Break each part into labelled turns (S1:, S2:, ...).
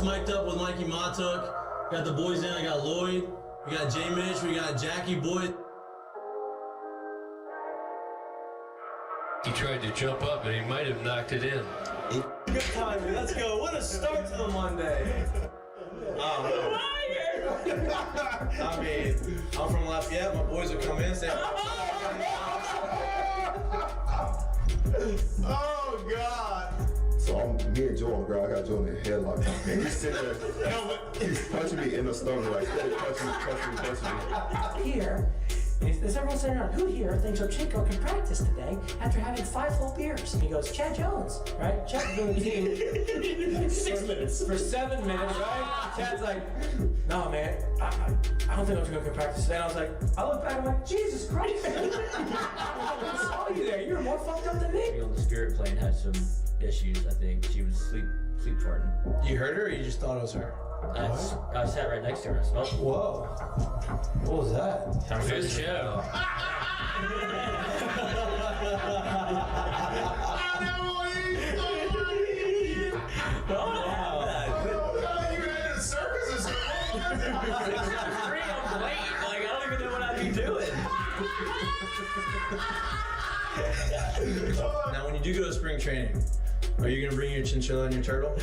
S1: mic'd up with Mikie Mahtook. Got the boys in. I got Lloyd. We got Mitch. We got Jackie Boyd.
S2: He tried to jump up and he might have knocked it in.
S1: Good timing. Let's go. What a start to the Monday. I mean, I'm from Lafayette. My boys will come in and say,
S3: oh, God. So me and Joe on the ground. I got Joe in the headlock. And he's sitting there. He's punching me in the stomach. Like, punching me.
S4: Here, is everyone sitting around? Who here thinks Chico can practice today after having 5 full beers? And he goes, Chad Jones, right? Chad's doing the team 6 minutes. For 7 minutes, right? Chad's like, no, man, I don't think Chico can practice today. And I was like, I look back, I'm like, Jesus Christ. I saw you there. You're more fucked up than me.
S5: On the spirit plane had some issues, I think. She was sleep farting.
S1: you heard her or you just thought it was her?
S5: I sat right next to her. I smelled it.
S1: Whoa. What was that?
S5: Time for
S2: Good
S5: the
S2: show.
S1: Now, when you do go to spring training, are you going to bring your chinchilla and your turtle?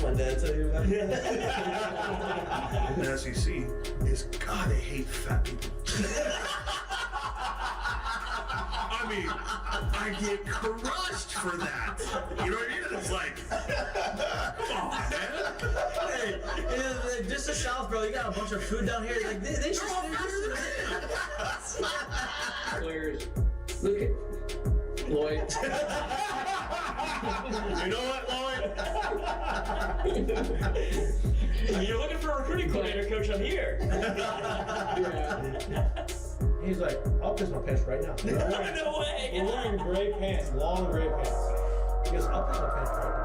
S1: My dad tell you about it?
S3: The SEC is, God, they hate fat people. I mean, I get crushed for that. You know what I mean? It's like, come on, man.
S1: Hey, just the South, bro. You got a bunch of food down here. Like, they should
S5: Players, look at Lloyd.
S3: You know what, Lloyd?
S5: You're looking for a recruiting coordinator, coach. I'm here.
S1: He's like, I'll piss my pants right now.
S5: No way.
S1: We're wearing gray pants, long gray pants. He goes, I'll piss my pants right now.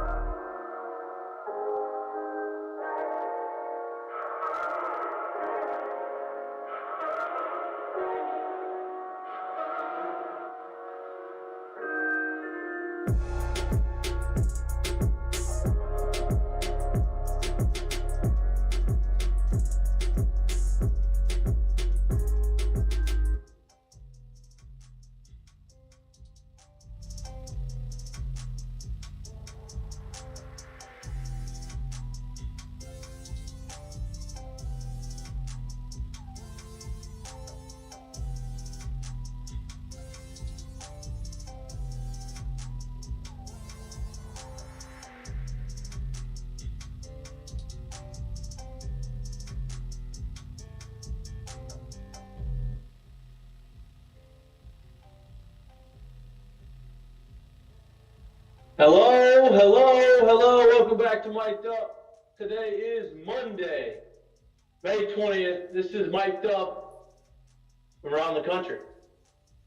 S6: Hello. Welcome back to Mik'd Up. Today is Monday, May 20th. This is Mik'd Up from around the country.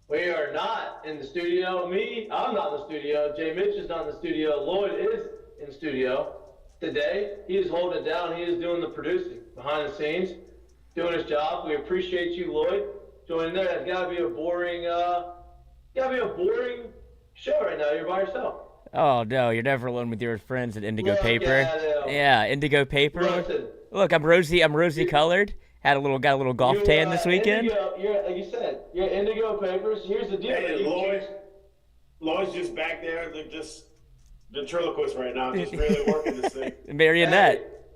S6: We are not in the studio. I'm not in the studio. Mitch is not in the studio. Lloyd is in the studio today. He is holding it down. He is doing the producing behind the scenes, doing his job. We appreciate you, Lloyd, joining there. It's got to be a boring show right now. You're by yourself.
S7: Oh no, you're never alone with your friends at Indigo Paper. Yeah, Indigo Paper.
S6: Listen,
S7: Look, I'm rosy colored. Got a little golf tan this weekend.
S6: Like you said, you're Indigo Papers. Here's the deal.
S8: Hey, Lloyd's just back there. They're just ventriloquist right now, just really working this thing.
S7: Marionette.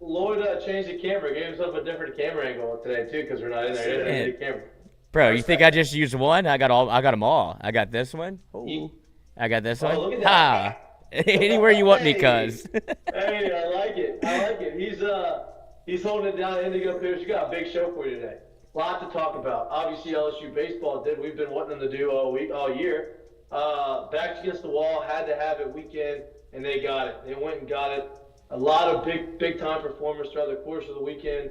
S6: Lloyd changed the camera, gave himself a different camera angle today too, because we're not in there. He didn't camera.
S7: Bro, you think I just used one? I got them all. I got this one. Ooh. I got this one.
S6: Look at that.
S7: Anywhere you want me, cuz.
S6: Hey, I like it. He's holding it down at Indigo Papers. We got a big show for you today. A lot to talk about. Obviously, LSU baseball did. We've been wanting them to do all year. Backs against the wall, had to have it weekend, and they got it. They went and got it. A lot of big time performers throughout the course of the weekend.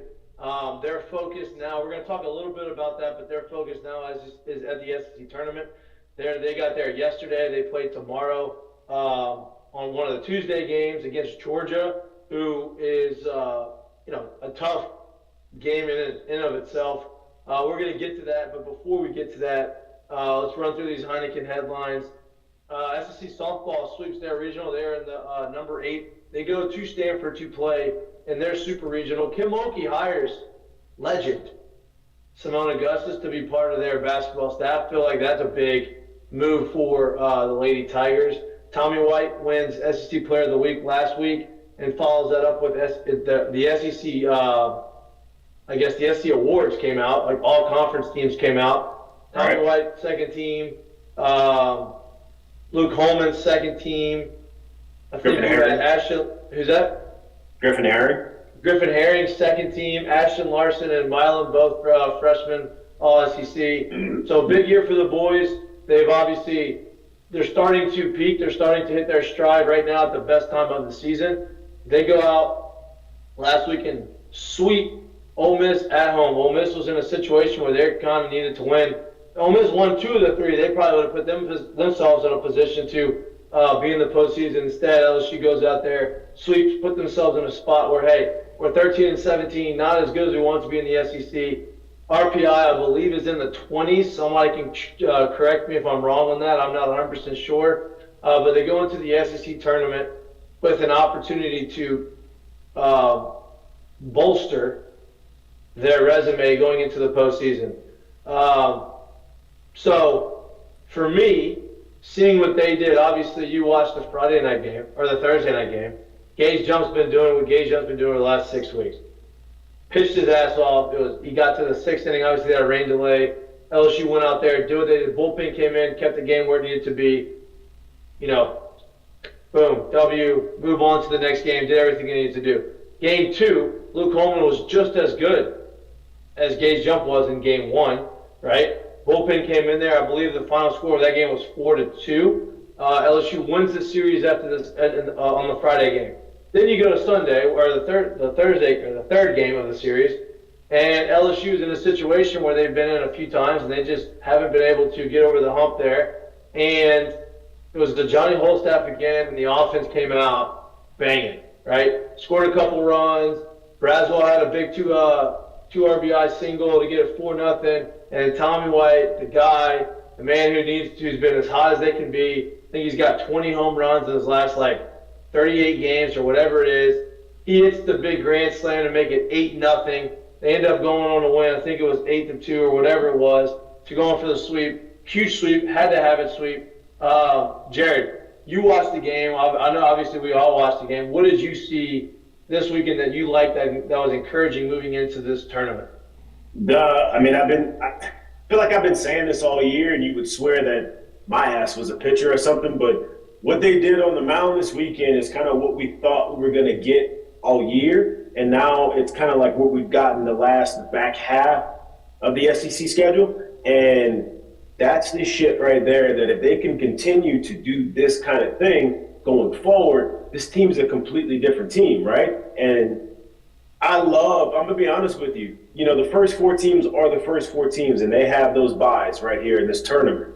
S6: Their focus now, we're going to talk a little bit about that, but their focus now is at the SEC tournament. They got there yesterday. They play tomorrow on one of the Tuesday games against Georgia, who is a tough game in of itself. We're going to get to that, but before we get to that, let's run through these Heineken headlines. SEC softball sweeps their regional. They're in the number 8 They go to Stanford to play in their super regional. Kim Mulkey hires legend Seimone Augustus to be part of their basketball staff. I feel like that's a big move for the Lady Tigers. Tommy White wins SEC Player of the Week last week and follows that up with the SEC. I guess the SEC awards came out, like all conference teams came out. Tommy White, second team. Luke Holman, second team. I think who's that?
S8: Griffin Herring.
S6: Griffin Herring, second team. Ashton Larson and Milan, both freshmen, all SEC. So big year for the boys. They're starting to peak. They're starting to hit their stride right now at the best time of the season. They go out last week and sweep Ole Miss at home. Ole Miss was in a situation where they kind of needed to win. Ole Miss won 2 of the 3. They probably would have put themselves in a position to be in the postseason. Instead, LSU goes out there, sweeps, put themselves in a spot where, hey, we're 13-17, not as good as we want to be in the SEC. RPI, I believe, is in the 20s. Somebody can correct me if I'm wrong on that. I'm not 100% sure. But they go into the SEC tournament with an opportunity to bolster their resume going into the postseason. So, for me, seeing what they did, obviously you watched the Friday night game, or the Thursday night game. Gage Jump's been doing what Gage Jump's been doing the last 6 weeks. Pitched his ass off. He got to the 6th inning. Obviously, they had a rain delay. LSU went out there, did what they did. Bullpen came in, kept the game where it needed to be. Boom, W, move on to the next game, did everything he needed to do. Game 2, Luke Holman was just as good as Gage Jump was in game 1, right? Bullpen came in there. I believe the final score of that game was 4-2. LSU wins the series after this on the Friday game. Then you go to Sunday, or the third game of the series, and LSU is in a situation where they've been in a few times, and they just haven't been able to get over the hump there. And it was the Johnny Holstaff again, and the offense came out banging, right? Scored a couple runs. Braswell had a big two RBI single to get it 4-0. And Tommy White, the man who's been as hot as they can be. I think he's got 20 home runs in his last 38 games or whatever it is. He hits the big grand slam to make it 8-0. They end up going on to win. I think it was 8-2 or whatever it was, to go on for the sweep. Huge sweep. Had to have it sweep. Jared, you watched the game. I know obviously we all watched the game. What did you see this weekend that you liked that was encouraging moving into this tournament?
S8: I feel like I've been saying this all year, and you would swear that my ass was a pitcher or something, but what they did on the mound this weekend is kind of what we thought we were going to get all year, and now it's kind of like what we've gotten the last back half of the SEC schedule, and that's the shit right there, that if they can continue to do this kind of thing going forward, this team's a completely different team, right? And I'm going to be honest with you, the first 4 teams are the first 4 teams, and they have those buys right here in this tournament.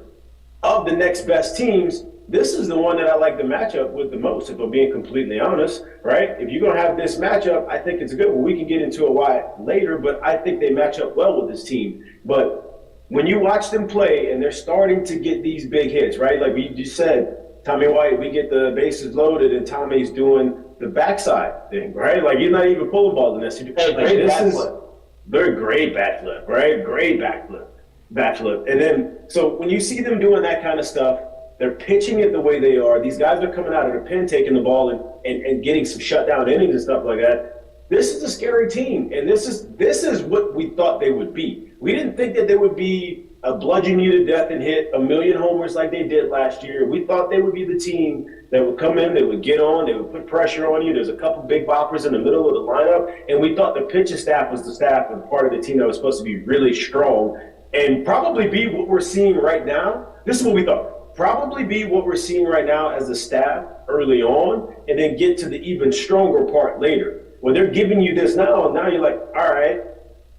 S8: Of the next best teams, this is the one that I like the matchup with the most, if I'm being completely honest, right? If you're going to have this matchup, I think it's a good one. We can get into why later, but I think they match up well with this team. But when you watch them play and they're starting to get these big hits, right? Like we just said, Tommy White, we get the bases loaded and Tommy's doing the backside thing, right? Like he's not even pulling balls in this.
S6: Great bat flip.
S8: They're great bat flip, right? Great bat flip. And then, so when you see them doing that kind of stuff, they're pitching it the way they are. These guys are coming out of the pen, taking the ball and getting some shutdown innings and stuff like that. This is a scary team, and this is what we thought they would be. We didn't think that they would be a bludgeon you to death and hit 1 million homers like they did last year. We thought they would be the team that would come in, they would get on, they would put pressure on you. There's a couple big boppers in the middle of the lineup, and we thought the pitching staff was the staff and part of the team that was supposed to be really strong and probably be what we're seeing right now. This is what we thought. Probably be what we're seeing right now as a staff early on, and then get to the even stronger part later. When they're giving you this now you're like, all right,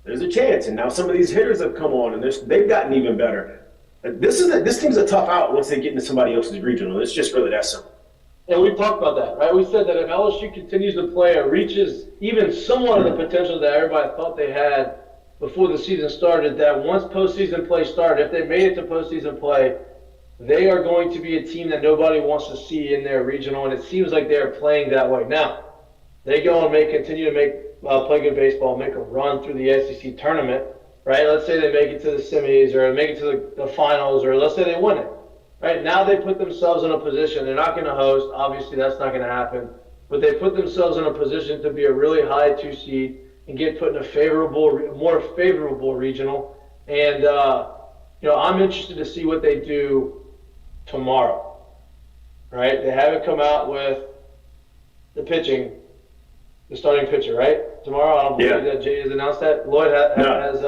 S8: there's a chance. And now some of these hitters have come on, and they've gotten even better. This team's a tough out once they get into somebody else's regional. It's just really that simple.
S6: And we talked about that, right? We said that if LSU continues to play or reaches even somewhat of the potential that everybody thought they had before the season started, that once postseason play started, if they made it to postseason play, they are going to be a team that nobody wants to see in their regional, and it seems like they are playing that way. Now, they go and continue to play good baseball, make a run through the SEC tournament, right? Let's say they make it to the semis or make it to the finals, or let's say they win it. Right now, they put themselves in a position. They're not going to host. Obviously, that's not going to happen. But they put themselves in a position to be a really high 2 seed and get put in a more favorable regional. And I'm interested to see what they do tomorrow. Right? They haven't come out with the starting pitcher. Right? Tomorrow, I don't believe that Jay has announced that. Lloyd has.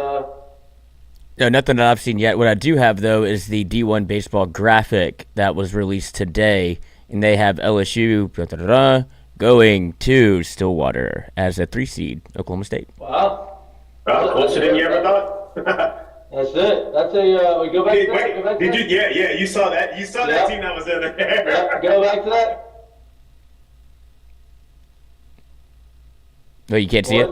S7: No, nothing that I've seen yet. What I do have, though, is the D1 baseball graphic that was released today, and they have LSU going to Stillwater as a 3 seed, Oklahoma State.
S6: Wow.
S8: Closer than you ever thought?
S6: That's it. That's we go back to that.
S8: Did you? Yeah, you saw that. You saw that team that was in there.
S6: Yeah, go back to that.
S7: Oh, you can't see it?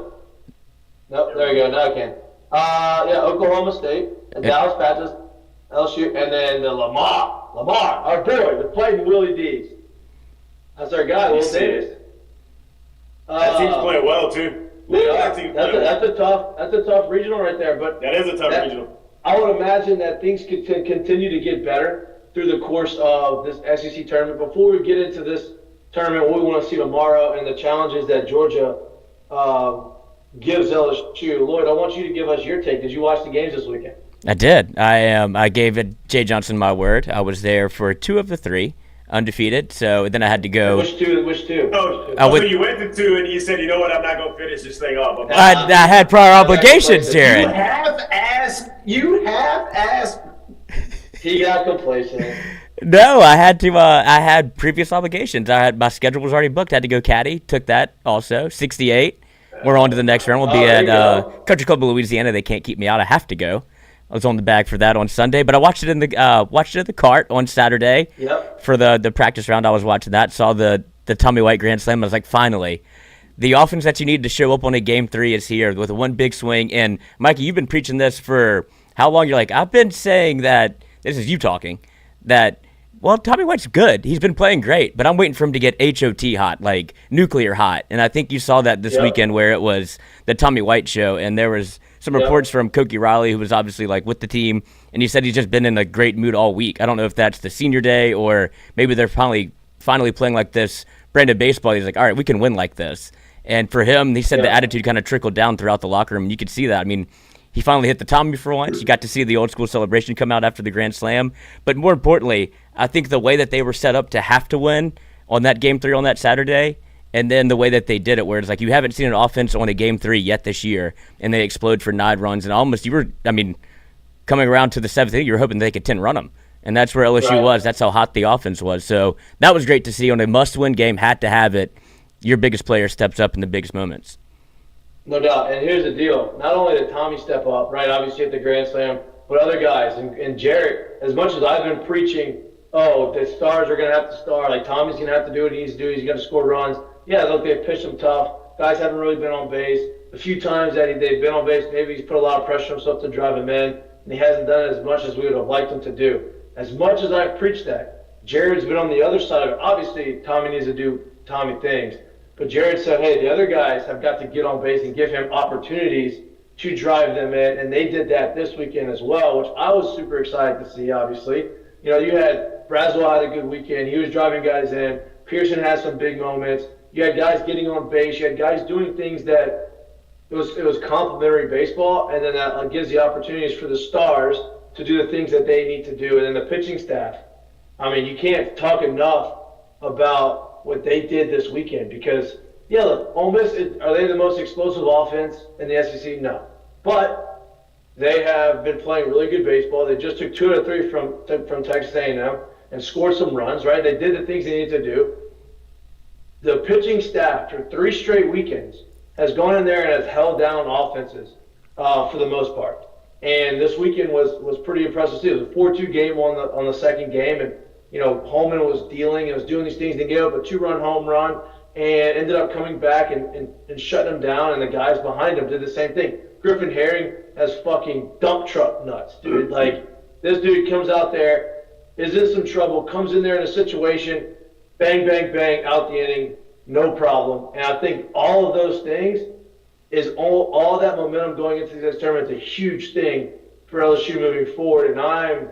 S6: Nope, there you go. Now I can. Oklahoma State, and Dallas Baptist, LSU, and then the Lamar, our boy, the playing Willie D's. That's our guy, Will Davis.
S8: That team's playing well too.
S6: That's a tough regional right there. But
S8: that is a tough regional.
S6: I would imagine that things could continue to get better through the course of this SEC tournament. Before we get into this tournament, what we want to see tomorrow and the challenges that Georgia gives LSU. Lloyd, I want you to give us your take. Did you watch the games this weekend?
S7: I did. I gave Jay Johnson my word. I was there for 2 of the 3, undefeated. So then I had to go.
S6: Which two?
S8: So you went to 2 and you said, you know what, I'm not going to finish this thing off.
S7: I had prior obligations, Jared.
S8: You have asked.
S6: He got complacent.
S7: No, I had to. I had previous obligations. My schedule was already booked. I had to go caddy. Took that also. 68. We're on to the next round. We'll be at Country Club of Louisiana. They can't keep me out. I have to go. I was on the bag for that on Sunday, but I watched it in the cart on Saturday.
S6: Yep.
S7: For the practice round. I was watching that. Saw the Tommy White Grand Slam. I was like, finally, the offense that you need to show up on a Game 3 is here with one big swing. And Mikey, you've been preaching this for how long? You're like, I've been saying that. This is you talking. That. Well, Tommy White's good. He's been playing great, but I'm waiting for him to get HOT hot, like nuclear hot. And I think you saw that this weekend where it was the Tommy White show, and there was some reports from Koki Riley, who was obviously like with the team, and he said he's just been in a great mood all week. I don't know if that's the senior day or maybe they're finally playing like this brand of baseball. He's like, all right, we can win like this. And for him, he said the attitude kind of trickled down throughout the locker room, and you could see that. I mean, he finally hit the Tommy for once. You got to see the old school celebration come out after the Grand Slam. But more importantly, I think the way that they were set up to have to win on that Game 3 on that Saturday, and then the way that they did it, where it's like you haven't seen an offense on a Game 3 yet this year, and they explode for 9 runs. And coming around to the 7th inning, you were hoping they could 10-run them. And that's where LSU was. That's how hot the offense was. So that was great to see on a must-win game, had to have it. Your biggest player steps up in the biggest moments.
S6: No doubt. And here's the deal. Not only did Tommy step up, right, obviously at the Grand Slam, but other guys. And Jarrett, as much as I've been preaching, the stars are going to have to star, like Tommy's going to have to do what he needs to do, he's going to score runs. Yeah, look, they've pitched him tough. Guys haven't really been on base. The few times that they've been on base, maybe he's put a lot of pressure on himself to drive him in, and he hasn't done it as much as we would have liked him to do. As much as I've preached that, Jared's been on the other side of it. Obviously, Tommy needs to do Tommy things. But Jared said, hey, the other guys have got to get on base and give him opportunities to drive them in. And they did that this weekend as well, which I was super excited to see, obviously. You know, you had Braswell had a good weekend. He was driving guys in. Pearson had some big moments. You had guys getting on base. You had guys doing things that it was complimentary baseball. And then that gives the opportunities for the stars to do the things that they need to do. And then the pitching staff. I mean, you can't talk enough about what they did this weekend because, look, Ole Miss, are they the most explosive offense in the SEC? No. But they have been playing really good baseball. They just took 2 out of 3 from Texas A&M and scored some runs, right? They did the things they needed to do. The pitching staff for 3 straight weekends has gone in there and has held down offenses for the most part. And this weekend was pretty impressive too. It was a 4-2 game on the second game, and Holman was dealing and was doing these things. They gave up a 2-run home run and ended up coming back and shutting them down, and the guys behind him did the same thing. Griffin Herring has fucking dump truck nuts, dude. Like, this dude comes out there is in some trouble, comes in there in a situation, bang, bang, bang, out the inning, no problem. And I think all of those things is all that momentum going into this tournament is a huge thing for LSU moving forward. And I'm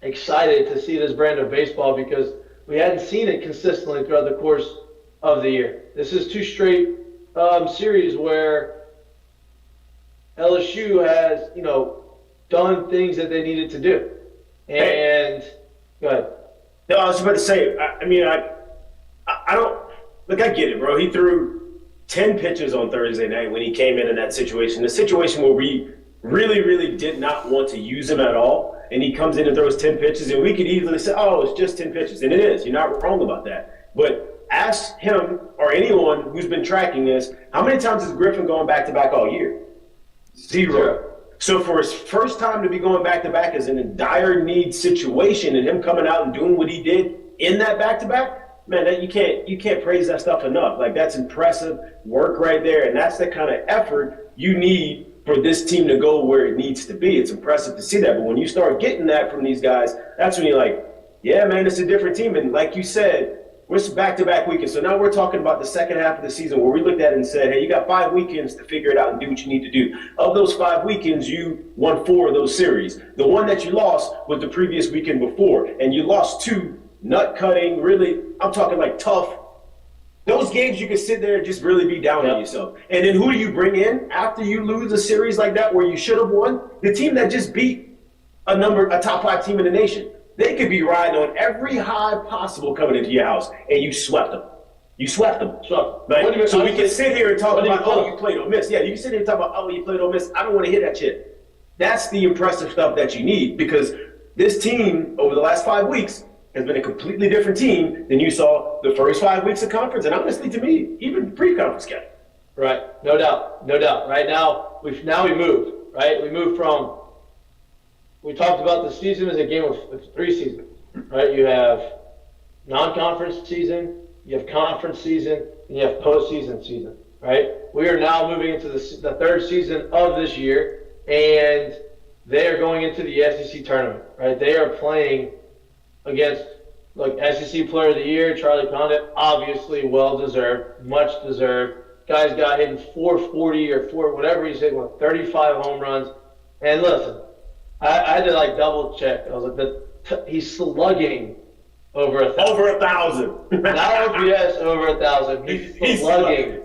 S6: excited to see this brand of baseball because we hadn't seen it consistently throughout the course of the year. This is 2 straight series where LSU has, done things that they needed to do. And go ahead.
S8: No, I was about to say, I don't look. I get it, bro. He threw 10 pitches on Thursday night when he came in that situation. The situation where we really, really did not want to use him at all, and he comes in and throws 10 pitches, and we could easily say, "Oh, it's just 10 pitches," and it is. You're not wrong about that. But ask him or anyone who's been tracking this: how many times has Griffin gone back to back all year? Zero. So for his first time to be going back-to-back is in a dire need situation, and him coming out and doing what he did in that back-to-back, man, that you can't praise that stuff enough. Like, that's impressive work right there, and that's the kind of effort you need for this team to go where it needs to be. It's impressive to see that, but when you start getting that from these guys, that's when you're like, yeah, man, it's a different team. And like you said, we're back-to-back weekends. So now we're talking about the second half of the season where we looked at it and said, hey, you got 5 weekends to figure it out and do what you need to do. Of those 5 weekends, you won 4 of those series. The one that you lost was the previous weekend before, and you lost 2 nut-cutting, really, I'm talking like tough. Those games you can sit there and just really be down on yourself. And then who do you bring in after you lose a series like that where you should have won? The team that just beat a top 5 team in the nation. They could be riding on every high possible coming into your house, and you swept them. You swept them. Right? So we can sit here and talk about, oh, you played Ole Miss. Yeah, you can sit here and talk about, oh, you played Ole Miss. I don't want to hear that shit. That's the impressive stuff that you need, because this team over the last 5 weeks has been a completely different team than you saw the first 5 weeks of conference, and honestly, to me, even pre-conference game.
S6: Right, no doubt. Right now, we moved. Right, we moved from. We talked about the season as a game of 3 seasons, right? You have non-conference season, you have conference season, and you have postseason season, right? We are now moving into the 3rd season of this year, and they are going into the SEC tournament, right? They are playing against, like, SEC Player of the Year, Charlie Condit, obviously well-deserved, much-deserved. Guy's got hitting 440 or whatever he's hitting with 35 home runs. And listen, I had to double check. I was like, he's slugging over 1,000.
S8: Over 1,000.
S6: Not OPS over 1,000. He's slugging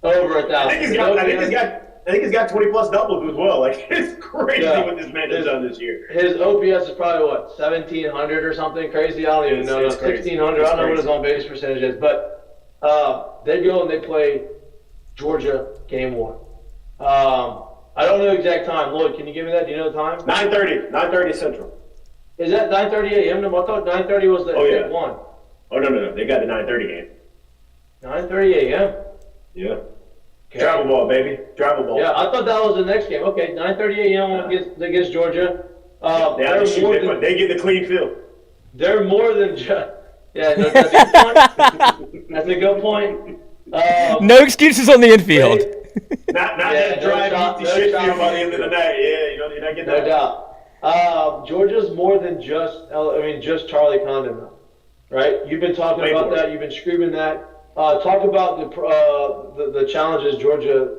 S6: over 1,000.
S8: I think he's got 20+ doubles as well. Like, it's crazy what this man has done this year.
S6: His OPS is probably 1,700 or something crazy. I don't even know. 1,600. I don't know what his on base percentage is. But they go and they play Georgia game 1. I don't know the exact time. Lloyd, can you give me that? Do you know the time?
S8: 9:30 Central.
S6: Is that 9:30 a.m.? I thought 9:30 was the one.
S8: Oh, no. They got the 9:30 game.
S6: 9:30 a.m.?
S8: Yeah.
S6: Okay.
S8: Travel ball, baby. Travel ball.
S6: Yeah, I thought that was the next game. Okay, 9:30 a.m. against Georgia.
S8: They get the clean field.
S6: They're more than just... Yeah, no, that's a good point. That's a good point.
S7: No excuses on the infield.
S8: Not that drive easy shit field by the end of the night. Yeah, you're not getting that.
S6: No doubt. Georgia's more than just Charlie Condon, right? You've been talking about that. You've been screaming that. Talk about the challenges Georgia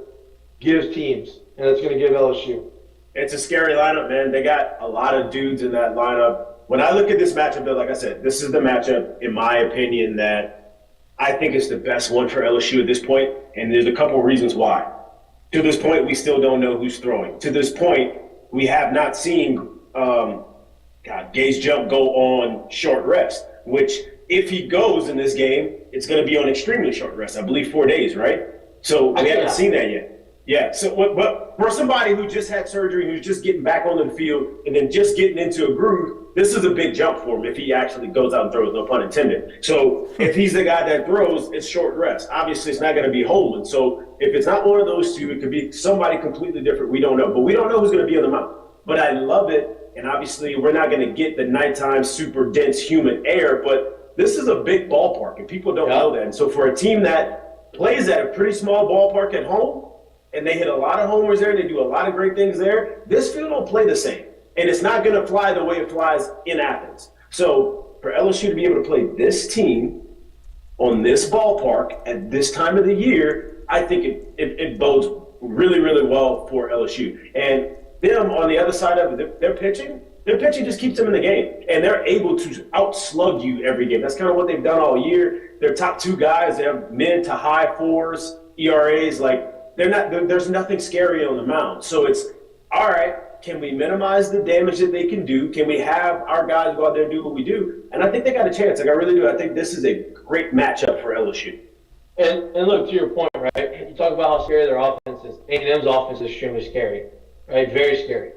S6: gives teams, and it's going to give LSU.
S8: It's a scary lineup, man. They got a lot of dudes in that lineup. When I look at this matchup, though, like I said, this is the matchup, in my opinion, that I think is the best one for LSU at this point, and there's a couple of reasons why. To this point, we still don't know who's throwing. To this point, we have not seen Gage Jump go on short rest, which if he goes in this game, it's going to be on extremely short rest. I believe 4 days, right? So we haven't seen that yet. Yeah, but for somebody who just had surgery, who's just getting back onto the field and then just getting into a groove, this is a big jump for him if he actually goes out and throws, no pun intended. So if he's the guy that throws, it's short rest. Obviously, it's not going to be Holman. So if it's not one of those two, it could be somebody completely different. We don't know. But we don't know who's going to be on the mound. But I love it. And obviously, we're not going to get the nighttime super dense humid air. But this is a big ballpark, and people don't know that. And so for a team that plays at a pretty small ballpark at home, and they hit a lot of homers there, they do a lot of great things there, this field don't play the same. And it's not going to fly the way it flies in Athens. So for LSU to be able to play this team on this ballpark at this time of the year, I think it bodes really, really well for LSU. And them on the other side of it, their pitching just keeps them in the game. And they're able to outslug you every game. That's kind of what they've done all year. Their top two guys, they have mid to high fours, ERAs. Like, there's nothing scary on the mound. So it's, all right, can we minimize the damage that they can do? Can we have our guys go out there and do what we do? And I think they got a chance. Like, I really do. I think this is a great matchup for LSU.
S6: And look, to your point, right? You talk about how scary their offense is. A&M's offense is extremely scary, right? Very scary.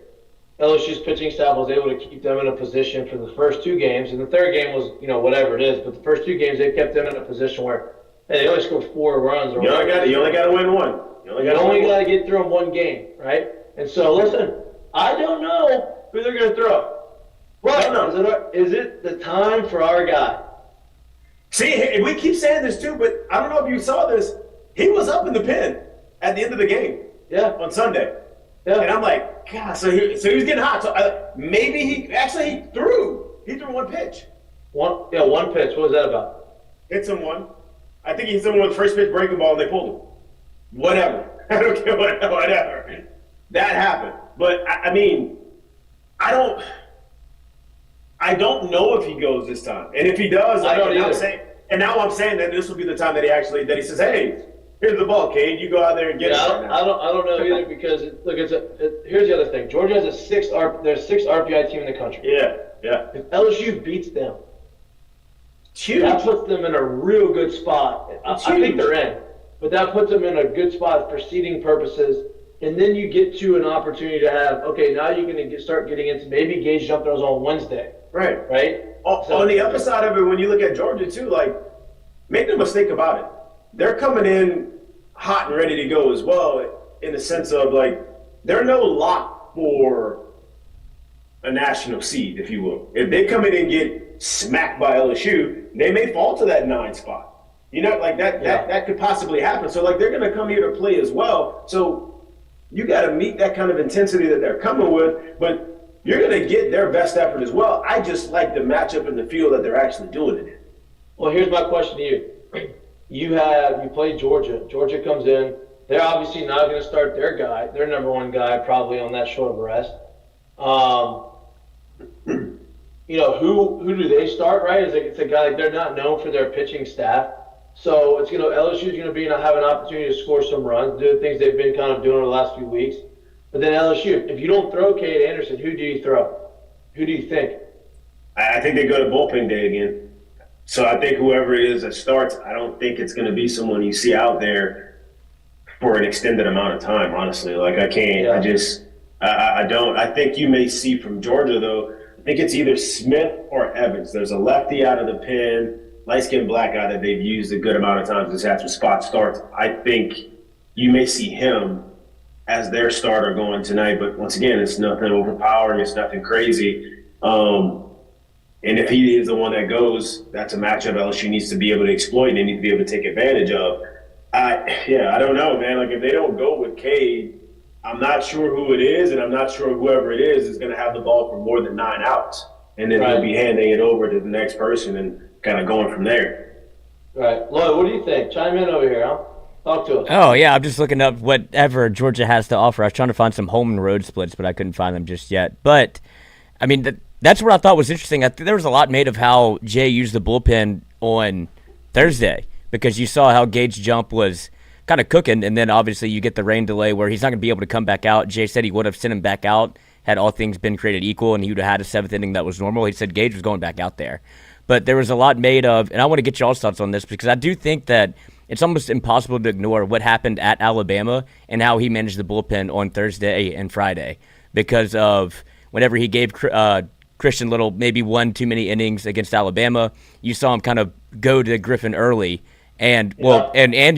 S6: LSU's pitching staff was able to keep them in a position for the first two games, and the third game was, whatever it is. But the first two games, they kept them in a position where they only scored 4 runs.
S8: You only got to win one. You only got
S6: to get through in one game, right? And so, listen, I don't know who they're going to throw. But is it the time for our guy?
S8: See, we keep saying this too, but I don't know if you saw this. He was up in the pen at the end of the game.
S6: Yeah.
S8: On Sunday. Yeah. And I'm like, God, so he was getting hot. So maybe he threw one pitch.
S6: One pitch. What was that about?
S8: Hit someone. I think he hit someone with the first pitch breaking ball and they pulled him. Whatever. I don't care. Whatever. That happened. But I mean, I don't know if he goes this time. And if he does, now I'm saying that this will be the time that he says, hey, here's the ball, Cade. You go out there and get it.
S6: I don't know either because here's the other thing. Georgia has a 6th RBI team in the country.
S8: Yeah.
S6: If LSU beats them,
S8: huge.
S6: That puts them in a real good spot. I think they're in, but that puts them in a good spot for seeding purposes. And then you get to an opportunity to have, okay, now you're going to start getting into maybe Gage Jump throws on Wednesday.
S8: Right.
S6: So,
S8: on the other side of it, when you look at Georgia too, like, make no mistake about it. They're coming in hot and ready to go as well, in the sense of, like, they're no lock for a national seed, if you will. If they come in and get smacked by LSU, they may fall to that 9 spot. That could possibly happen. So, like, they're going to come here to play as well. So you got to meet that kind of intensity that they're coming with, but you're going to get their best effort as well. I just like the matchup in the field that they're actually doing it in.
S6: Well, here's my question to you. You play Georgia. Georgia comes in. They're obviously not going to start their number one guy, probably on that short of a rest. Who do they start, right? It's a guy, they're not known for their pitching staff. So LSU's going to have an opportunity to score some runs, do the things they've been kind of doing over the last few weeks. But then LSU, if you don't throw Cade Anderson, who do you throw? Who do you think?
S8: I think they go to bullpen day again. So I think whoever it is that starts, I don't think it's going to be someone you see out there for an extended amount of time, honestly. Like, I can't. Yeah. I don't. I think you may see from Georgia, though, I think it's either Smith or Evans. There's a lefty out of the pen, light-skinned black guy that they've used a good amount of times this after spot starts. I think you may see him as their starter going tonight, but once again, it's nothing overpowering, it's nothing crazy. And if he is the one that goes, that's a matchup LSU needs to be able to exploit and they need to be able to take advantage of. I don't know, man. Like, if they don't go with Cade, I'm not sure who it is, and I'm not sure whoever it is going to have the ball for more than 9 outs. And then they'll be handing it over to the next person and kind of going from there.
S6: Right. Lloyd, what do you think? Chime in over here, huh? Talk to us.
S7: Oh, yeah, I'm just looking up whatever Georgia has to offer. I was trying to find some home and road splits, but I couldn't find them just yet. But, I mean, that's what I thought was interesting. I think there was a lot made of how Jay used the bullpen on Thursday because you saw how Gage Jump was kind of cooking, and then obviously you get the rain delay where he's not going to be able to come back out. Jay said he would have sent him back out had all things been created equal, and he would have had a 7th inning that was normal. He said Gage was going back out there. But there was a lot made of, and I want to get y'all's thoughts on this because I do think that it's almost impossible to ignore what happened at Alabama and how he managed the bullpen on Thursday and Friday because of whenever he gave Christian Little maybe 1 too many innings against Alabama, you saw him kind of go to Griffin early and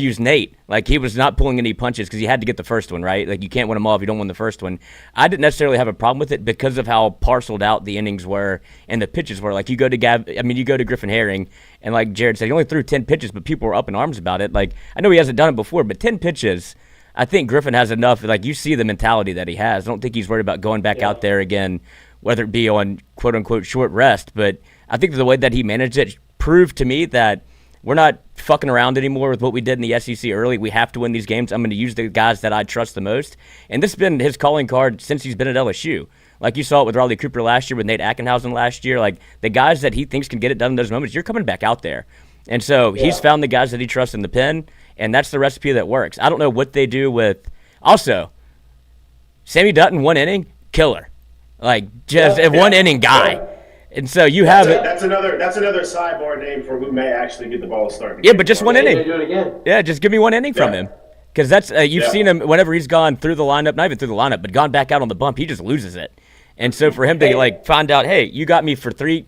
S7: use Nate. Like, he was not pulling any punches because he had to get the first one, right? Like, you can't win them all if you don't win the first one. I didn't necessarily have a problem with it because of how parceled out the innings were and the pitches were. Like, you go to Griffin Herring, and like Jared said, he only threw 10 pitches, but people were up in arms about it. Like, I know he hasn't done it before, but 10 pitches, I think Griffin has enough. Like, you see the mentality that he has. I don't think he's worried about going back out there again, whether it be on quote-unquote short rest, but I think the way that he managed it proved to me that we're not fucking around anymore with what we did in the SEC early. We have to win these games. I'm going to use the guys that I trust the most. And this has been his calling card since he's been at LSU. Like you saw it with Riley Cooper last year, with Nate Ackenhausen last year. Like the guys that he thinks can get it done in those moments, you're coming back out there. And so he's found the guys that he trusts in the pen, and that's the recipe that works. I don't know what they do with – also, Sammy Dutton, 1 inning, killer. Like just a 1 inning guy. Yeah. And so you have it.
S8: That's another sidebar name for who may actually get the ball started.
S7: Yeah, but just 1 inning.
S6: Do it again.
S7: Yeah, just give me 1 inning from him. Because that's you've seen him whenever he's gone through the lineup, not even through the lineup, but gone back out on the bump, he just loses it. And so for him to like find out, hey, you got me for three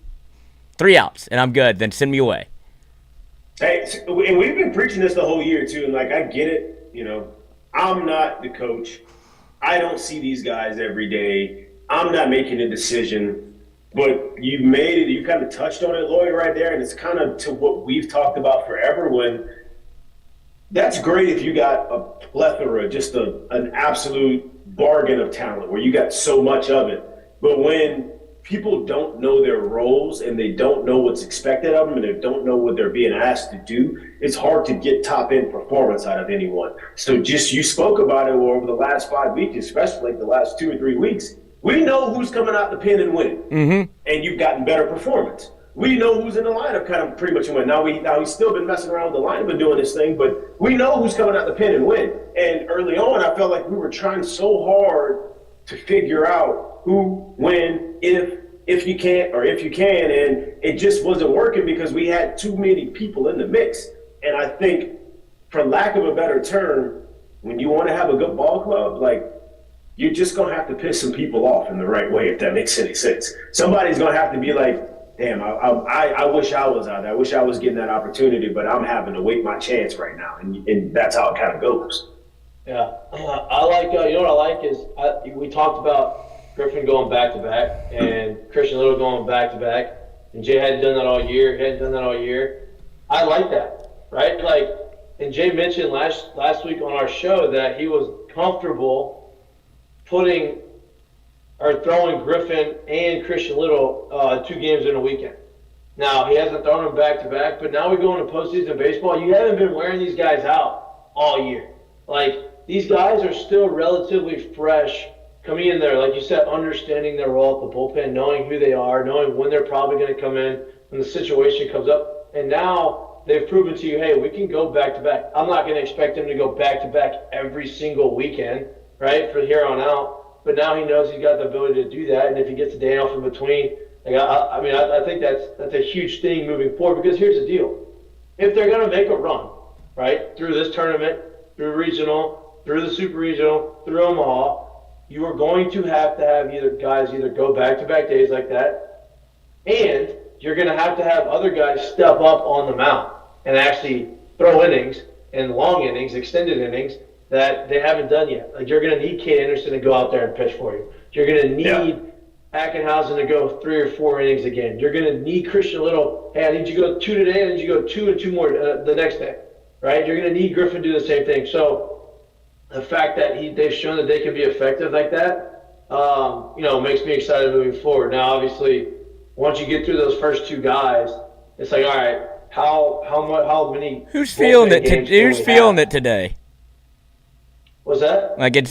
S7: outs and I'm good, then send me away.
S8: Hey, and we've been preaching this the whole year too, and like I get it, you know, I'm not the coach. I don't see these guys every day. I'm not making a decision. But you made it, you kind of touched on it, Lloyd, right there, and it's kind of to what we've talked about forever when that's great if you got a plethora, just an absolute bargain of talent where you got so much of it. But when people don't know their roles and they don't know what's expected of them and they don't know what they're being asked to do, it's hard to get top-end performance out of anyone. So just you spoke about it over the last 5 weeks, especially like the last 2 or 3 weeks. We know who's coming out the pen and winning, and you've gotten better performance. We know who's in the lineup kind of pretty much win. Now he's still been messing around with the lineup and doing this thing, but we know who's coming out the pen and win. And early on, I felt like we were trying so hard to figure out who, when, if you can't, or if you can, and it just wasn't working because we had too many people in the mix. And I think, for lack of a better term, when you want to have a good ball club, like, you're just going to have to piss some people off in the right way, if that makes any sense. Somebody's going to have to be like, damn, I wish I was out there. I wish I was getting that opportunity, but I'm having to wait my chance right now. And that's how it kind of goes.
S6: Yeah. I like, you know what I like is we talked about Griffin going back-to-back and Christian Little going back-to-back. And Jay hadn't done that all year. I like that, right? Like, and Jay mentioned last week on our show that he was comfortable throwing Griffin and Christian Little 2 games in a weekend. Now, he hasn't thrown them back-to-back, but now we go into postseason baseball. You haven't been wearing these guys out all year. Like, these guys are still relatively fresh coming in there, like you said, understanding their role at the bullpen, knowing who they are, knowing when they're probably going to come in, when the situation comes up. And now they've proven to you, hey, we can go back-to-back. I'm not going to expect them to go back-to-back every single weekend, right, for here on out. But now he knows he's got the ability to do that, and if he gets a day off in between, like I think that's a huge thing moving forward. Because here's the deal: if they're going to make a run, right, through this tournament, through regional, through the super regional, through Omaha, you are going to have either guys go back-to-back days like that, and you're going to have other guys step up on the mound and actually throw innings and long innings, extended innings, that they haven't done yet. Like, you're going to need Kate Anderson to go out there and pitch for you. You're going to need Ackenhausen to go 3 or 4 innings again. You're going to need Christian Little. Hey, I need you to go 2 today, and I need you to go 2 and 2 more the next day, right? You're going to need Griffin to do the same thing. So the fact that they've shown that they can be effective like that, makes me excited moving forward. Now, obviously, once you get through those first 2 guys, it's like, all right, how many?
S7: Who's feeling it? Who's feeling it today?
S6: What's that?
S7: Like, it's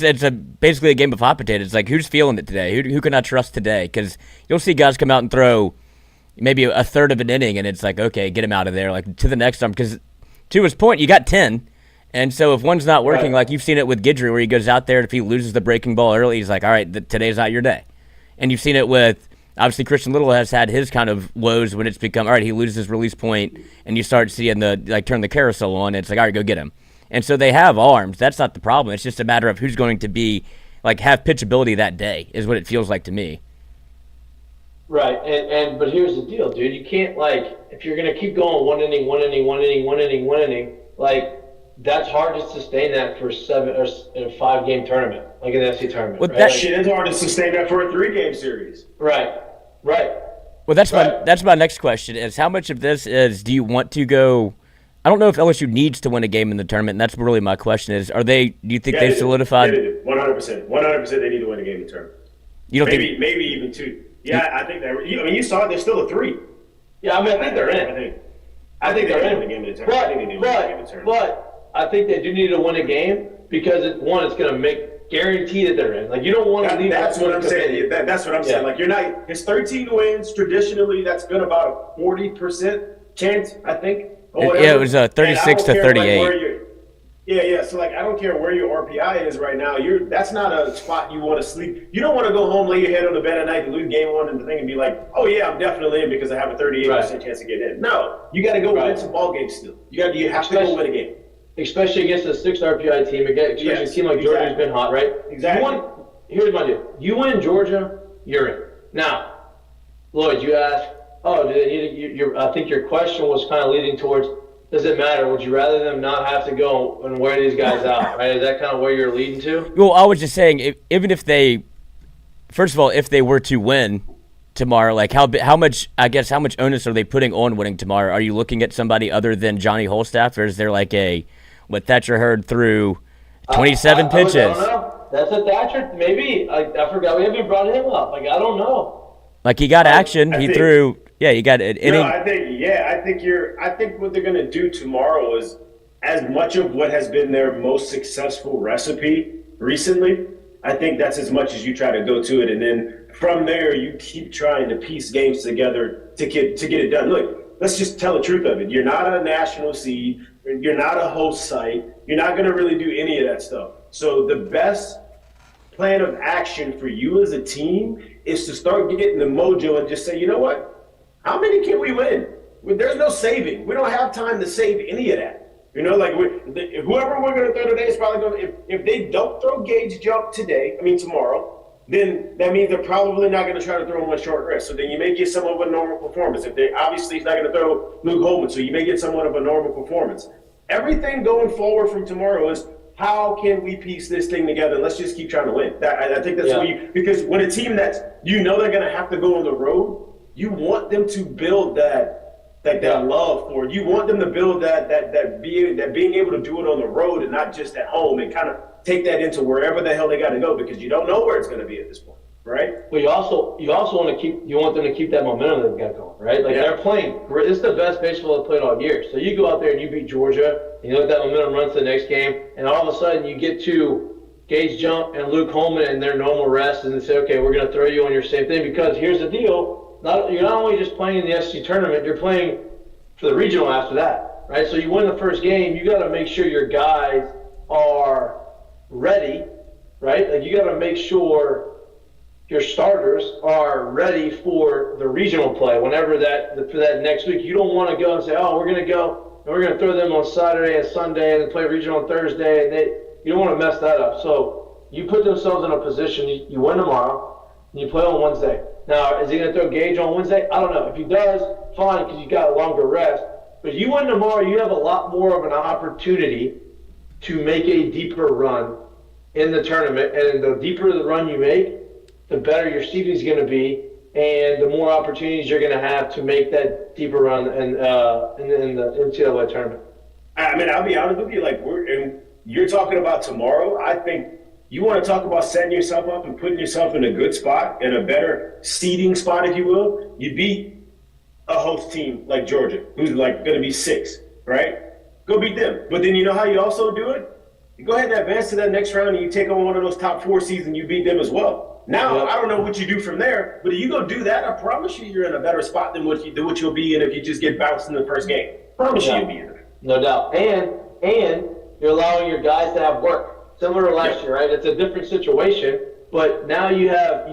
S7: basically a game of hot potatoes. It's like, who's feeling it today? Who can I trust today? Because you'll see guys come out and throw maybe a third of an inning, and it's like, okay, get him out of there, like, to the next one. Because to his point, you got 10, and so if one's not working, like you've seen it with Guidry, where he goes out there, and if he loses the breaking ball early, he's like, all right, today's not your day. And you've seen it with, obviously, Christian Little has had his kind of woes when it's become, all right, he loses his release point, and you start seeing turn the carousel on, and it's like, all right, go get him. And so they have arms. That's not the problem. It's just a matter of who's going to be, like, have pitchability that day is what it feels like to me.
S6: Right. But here's the deal, dude. You can't, like, if you're going to keep going 1 inning, like, that's hard to sustain that for a 5-game tournament, like an SC tournament.
S7: Well,
S6: right?
S8: That shit is hard to sustain that for a 3-game series.
S6: Right.
S7: Well, that's my next question is, how much of this is, do you want to go? I don't know if LSU needs to win a game in the tournament, and that's really my question is, do you think they've solidified?
S8: 100%. 100% they need to win a game in the tournament.
S7: You don't
S8: maybe even 2. Yeah, I think that. I mean, you saw it. They're still a 3.
S6: Yeah, I mean, I think they're in.
S8: I think they're in the game of the tournament.
S6: But I think they do need to win a game because it's going to guarantee that they're in. Like, you don't want to leave.
S8: That's what I'm saying. That's what I'm saying. Like, you're not. It's 13 wins. Traditionally, that's been about a 40% chance, I think.
S7: It was 36 to 38.
S8: Yeah. So, like, I don't care where your RPI is right now. That's not a spot you want to sleep. You don't want to go home, lay your head on the bed at night, and lose game one, and the thing, and be like, "Oh yeah, I'm definitely in because I have a 38% chance to get in." No, you got to go win some ball games still. You have to go win a game,
S6: especially against a 6 RPI team. Again, especially a team like Georgia who's been hot, right?
S8: Exactly.
S6: Here's my deal: you win Georgia, you're in. Now, Lloyd, you asked, I think your question was kind of leading towards. Does it matter? Would you rather them not have to go and wear these guys out? Right? Is that kind of where you're leading to?
S7: Well, I was just saying, even if they, first of all, if they were to win tomorrow, like how much onus are they putting on winning tomorrow? Are you looking at somebody other than Johnny Holstaff, or is there like what Thatcher heard through 27 pitches?
S6: I don't know. That's a Thatcher. Maybe I forgot we haven't brought him up. Like, I don't know.
S7: Like, he got action. He threw. Yeah, you got an inning.
S8: I think what they're gonna do tomorrow is as much of what has been their most successful recipe recently. I think that's as much as you try to go to it, and then from there you keep trying to piece games together to get it done. Look, let's just tell the truth of it. You're not a national seed. You're not a host site. You're not gonna really do any of that stuff. So the best plan of action for you as a team is to start getting the mojo and just say, you know what? How many can we win? There's no saving. We don't have time to save any of that. You know, like whoever we're going to throw today is probably going to, if they don't throw Gage Jump tomorrow, then that means they're probably not going to try to throw him on short rest. So then you may get somewhat of a normal performance. Obviously he's not going to throw Luke Holman, so you may get somewhat of a normal performance. Everything going forward from tomorrow is how can we piece this thing together? Let's just keep trying to win. I think that's what because when a team that's, they're going to have to go on the road, you want them to build that love for it. You want them to build that being able to do it on the road and not just at home, and kind of take that into wherever the hell they got to go, because you don't know where it's going to be at this point, right?
S6: Well, you also want them to keep that momentum they've got going, right? Like they're playing. It's the best baseball they've played all year. So you go out there and you beat Georgia, and you let that momentum run to the next game, and all of a sudden you get to Gage Jump and Luke Holman and their normal rest, and they say, okay, we're going to throw you on your same thing, because here's the deal. You're not only just playing in the SEC tournament, you're playing for the regional after that, right? So you win the first game, you got to make sure your guys are ready, right? Like, you got to make sure your starters are ready for the regional play whenever for that next week. You don't want to go and say, oh, we're going to go and we're going to throw them on Saturday and Sunday and then play regional on Thursday, and you don't want to mess that up. So you put themselves in a position, you win tomorrow, and you play on Wednesday. Now, is he going to throw Gage on Wednesday? I don't know. If he does, fine, because you got a longer rest. But if you win tomorrow, you have a lot more of an opportunity to make a deeper run in the tournament. And the deeper the run you make, the better your seeding is going to be, and the more opportunities you're going to have to make that deeper run in the NCAA tournament.
S8: I mean, I'll be honest with you. Like, you're talking about tomorrow. I think you want to talk about setting yourself up and putting yourself in a good spot, in a better seeding spot, if you will. You beat a host team like Georgia, who's like going to be 6, right? Go beat them. But then you know how you also do it? You go ahead and advance to that next round, and you take on one of those top 4 seeds and you beat them as well. Now, I don't know what you do from there, but if you go do that, I promise you're in a better spot than what you'll be in if you just get bounced in the first game. I promise you'll be in there.
S6: No doubt. And you're allowing your guys to have work. Similar to last year, right? It's a different situation, but now you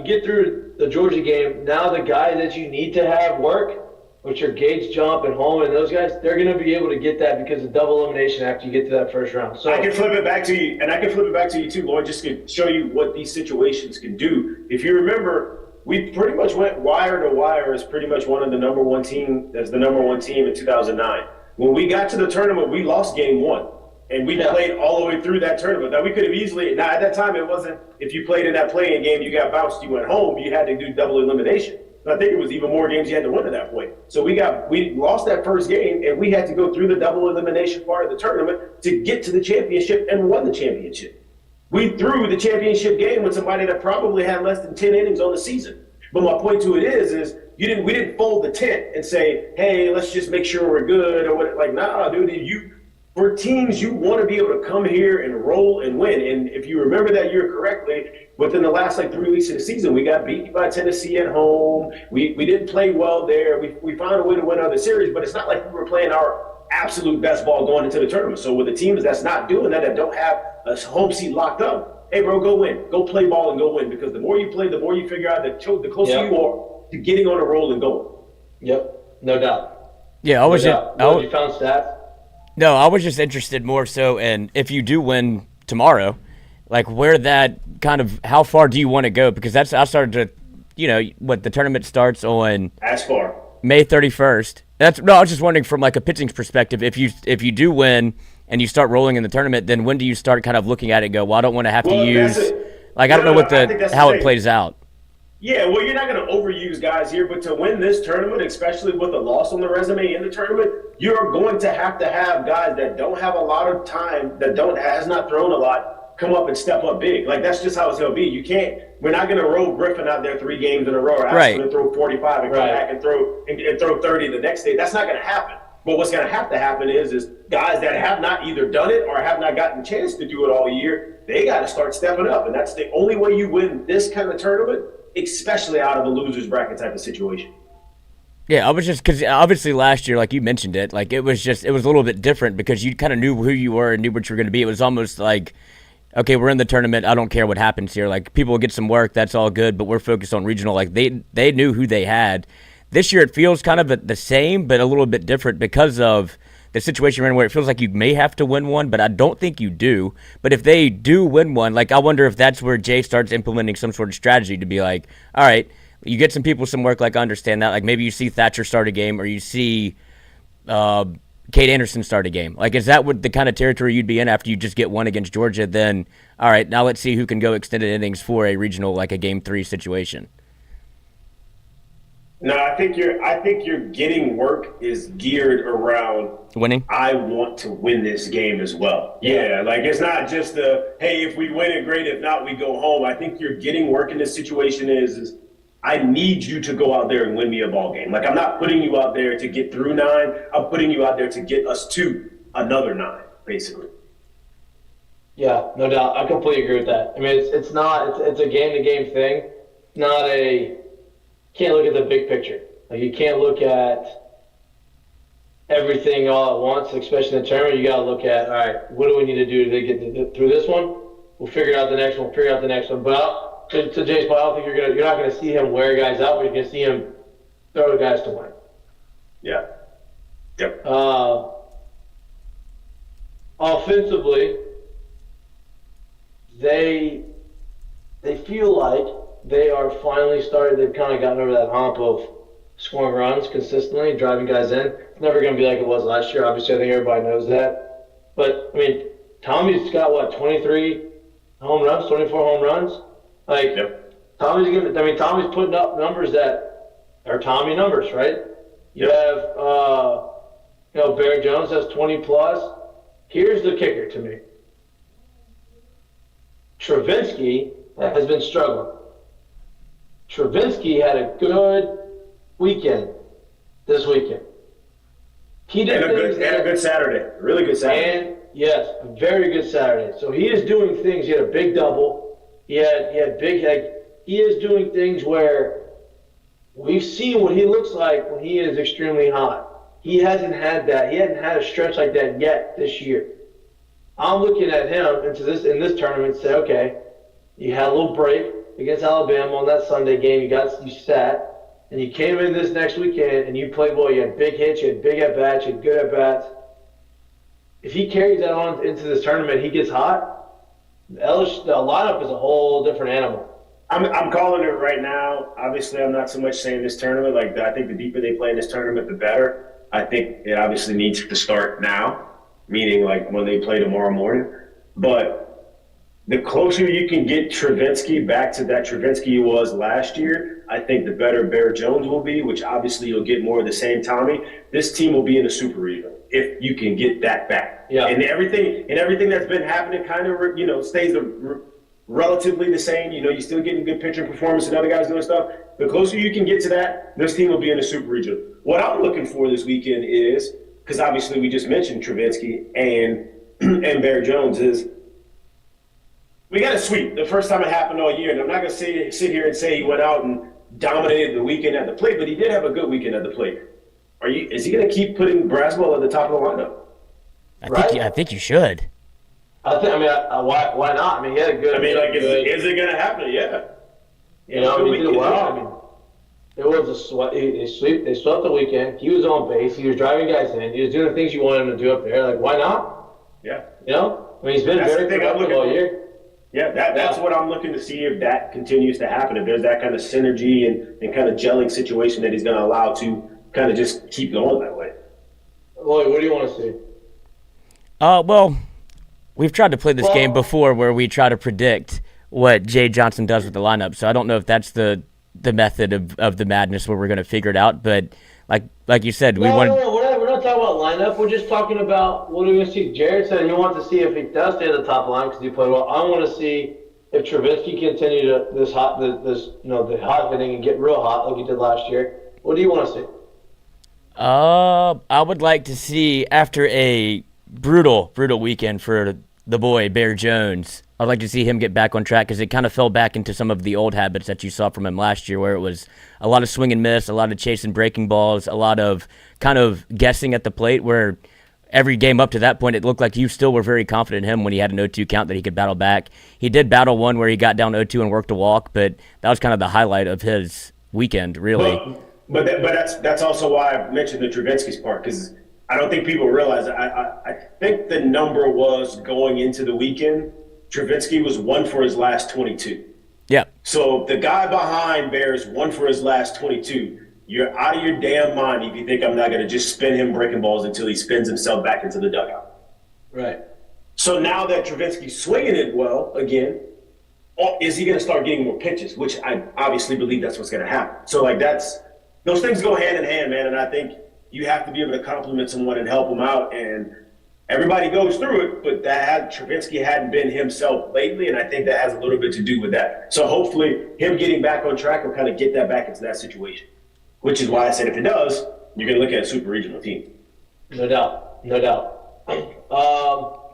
S6: get through the Georgia game. Now the guys that you need to have work, which are Gage Jump and Holman, those guys, they're going to be able to get that because of double elimination after you get to that first round. So
S8: I can flip it back to you, and I can flip it back to you too, Lloyd, just to show you what these situations can do. If you remember, we pretty much went wire to wire as pretty much one of the number one team in 2009. When we got to the tournament, we lost game 1. And we played all the way through that tournament. Now, we could have easily – now, at that time, it wasn't – if you played in that playing game, you got bounced, you went home, you had to do double elimination. And I think it was even more games you had to win at that point. So we lost that first game, and we had to go through the double elimination part of the tournament to get to the championship, and won the championship. We threw the championship game with somebody that probably had less than 10 innings on the season. But my point to it is we didn't fold the tent and say, hey, let's just make sure we're good or what. Like, nah, dude, for teams, you want to be able to come here and roll and win. And if you remember that year correctly, within the last 3 weeks of the season, we got beat by Tennessee at home. We didn't play well there. We found a way to win other series, but it's not like we were playing our absolute best ball going into the tournament. So with the teams that's not doing that don't have a home seat locked up, hey, bro, go win. Go play ball and go win, because the more you play, the more you figure out that the closer you are to getting on a roll and going.
S6: Yep, no doubt.
S7: Yeah, I was
S6: you found stats?
S7: No, I was just interested more so in if you do win tomorrow, like where that kind of, how far do you want to go? Because I started to, the tournament starts on
S8: as far
S7: May 31st. I was just wondering from a pitching's perspective, if you do win and you start rolling in the tournament, then when do you start kind of looking at it and go, well, I don't want to have to use, I don't know how it plays out.
S8: Yeah, well, you're not going to overuse guys here, but to win this tournament, especially with a loss on the resume in the tournament, you're going to have guys that don't have a lot of time, has not thrown a lot, come up and step up big. That's just how it's going to be. We're not going to roll Griffin out there 3 games in a row, or ask him to throw 45 and come back and throw 30 the next day. That's not going to happen. But what's going to happen is guys that have not either done it or have not gotten a chance to do it all year, they got to start stepping up. And that's the only way you win this kind of tournament, especially out of a loser's bracket type of situation.
S7: Yeah, I was just, because obviously last year, like you mentioned it, it was a little bit different because you kind of knew who you were and knew what you were going to be. It was almost like, okay, we're in the tournament. I don't care what happens here. People will get some work. That's all good, but we're focused on regional. They knew who they had. This year it feels kind of the same, but a little bit different because of the situation we're in, where it feels like you may have to win one, but I don't think you do. But if they do win one, I wonder if that's where Jay starts implementing some sort of strategy to be like, all right, you get some people some work. I understand that. Maybe you see Thatcher start a game, or you see Kate Anderson start a game. Is that what the kind of territory you'd be in after you just get one against Georgia? Then, all right, now let's see who can go extended innings for a regional, a game 3 situation.
S8: No, I think your getting work is geared around
S7: winning.
S8: I want to win this game as well. Yeah, it's not just hey, if we win it, great. If not, we go home. I think your getting work in this situation is I need you to go out there and win me a ball game. I'm not putting you out there to get through 9. I'm putting you out there to get us to another 9, basically.
S6: Yeah, no doubt. I completely agree with that. I mean, it's a game-to-game thing. Not can't look at the big picture. You can't look at everything all at once, especially in the tournament. You got to look at, all right, what do we need to do to get through this one? We'll figure out the next one. But to Jay's point, I don't think you're not going to see him wear guys out, but you're going to see him throw the guys to win.
S8: Yeah. Yep.
S6: Offensively, they feel like they are finally starting. They've kind of gotten over that hump of scoring runs consistently, driving guys in. It's never going to be like it was last year. Obviously, I think everybody knows that. But, I mean, Tommy's got, 23 home runs, 24 home runs?
S8: Yep.
S6: Tommy's putting up numbers that are Tommy numbers, right? You have, Barry Jones has 20+. Here's the kicker to me. Travinsky has been struggling. Travinsky had a good weekend this weekend. He did
S8: and a good Saturday. Really good Saturday.
S6: And yes, a very good Saturday. So he is doing things. He had a big double. He is doing things where we've seen what he looks like when he is extremely hot. He hasn't had that. He hadn't had a stretch like that yet this year. I'm looking at him in this tournament and say, okay, you had a little break against Alabama on that Sunday game. You sat, and you came in this next weekend and you played well. You had big hits, you had big at-bats, you had good at-bats. If he carries that on into this tournament, he gets hot, the lineup is a whole different animal.
S8: I'm calling it right now. Obviously, I'm not so much saying this tournament. I think the deeper they play in this tournament, the better. I think it obviously needs to start now, meaning when they play tomorrow morning. But the closer you can get Travinsky back to that Travinsky he was last year, I think the better Bear Jones will be, which obviously you'll get more of the same Tommy. This team will be in the Super Regional if you can get that back.
S6: Yeah.
S8: And everything that's been happening kind of, stays relatively the same. You know, you're still getting good pitching performance and other guys doing stuff. The closer you can get to that, this team will be in the Super Regional. What I'm looking for this weekend is, because obviously we just mentioned Travinsky and Bear Jones, is we got a sweep. The first time it happened all year, and I'm not going to sit here and say he went out and dominated the weekend at the plate, but he did have a good weekend at the plate. Is he going to keep putting Braswell at the top of the lineup?
S7: I think you should.
S6: Why not? I mean, he had a good.
S8: Is it going to happen? Yeah.
S6: You know, he did well. I mean, it was a sweat. They swept the weekend. He was on base. He was driving guys in. He was doing the things you wanted him to do up there. Like, why not?
S8: Yeah.
S6: You know, I mean, he's been very productive all year.
S8: Yeah, that's what I'm looking to see, if that continues to happen, if there's that kind of synergy and kind of gelling situation that he's going to allow to kind of just keep going that way.
S6: Lloyd, what do you want to see?
S7: Well, we've tried to play this game before where we try to predict what Jay Johnson does with the lineup, so I don't know if that's the method of the madness where we're going to figure it out, but like you said,
S6: we're not talking about lineup. We're just talking about what are we going to see. Jared said he wants to see if he does stay at the top line because he played well. I want to see if Travinsky continue to the hot hitting and get real hot like he did last year. What do you want to see?
S7: I would like to see, after a brutal weekend for the boy Bear Jones, I'd like to see him get back on track because it kind of fell back into some of the old habits that you saw from him last year, where it was a lot of swing and miss, a lot of chasing breaking balls, a lot of kind of guessing at the plate, where every game up to that point it looked like you still were very confident in him when he had an 0-2 count that he could battle back. He did battle one where he got down 0-2 and worked a walk, but that was kind of the highlight of his weekend, really.
S8: But that's also why I mentioned the Travinsky's part, because I don't think people realize it. I think the number was going into the weekend, Travinsky was 1 for his last 22.
S7: Yeah.
S8: So the guy behind Bears 1 for his last 22. You're out of your damn mind if you think I'm not going to just spin him breaking balls until he spins himself back into the dugout.
S6: Right.
S8: So now that Travinsky's swinging it well again, is he going to start getting more pitches? Which I obviously believe that's what's going to happen. So those things go hand in hand, man. And I think you have to be able to compliment someone and help them out. And everybody goes through it, but Travinsky hadn't been himself lately, and I think that has a little bit to do with that. So hopefully him getting back on track will kind of get that back into that situation, which is why I said if it does, you're going to look at a super regional team.
S6: No doubt.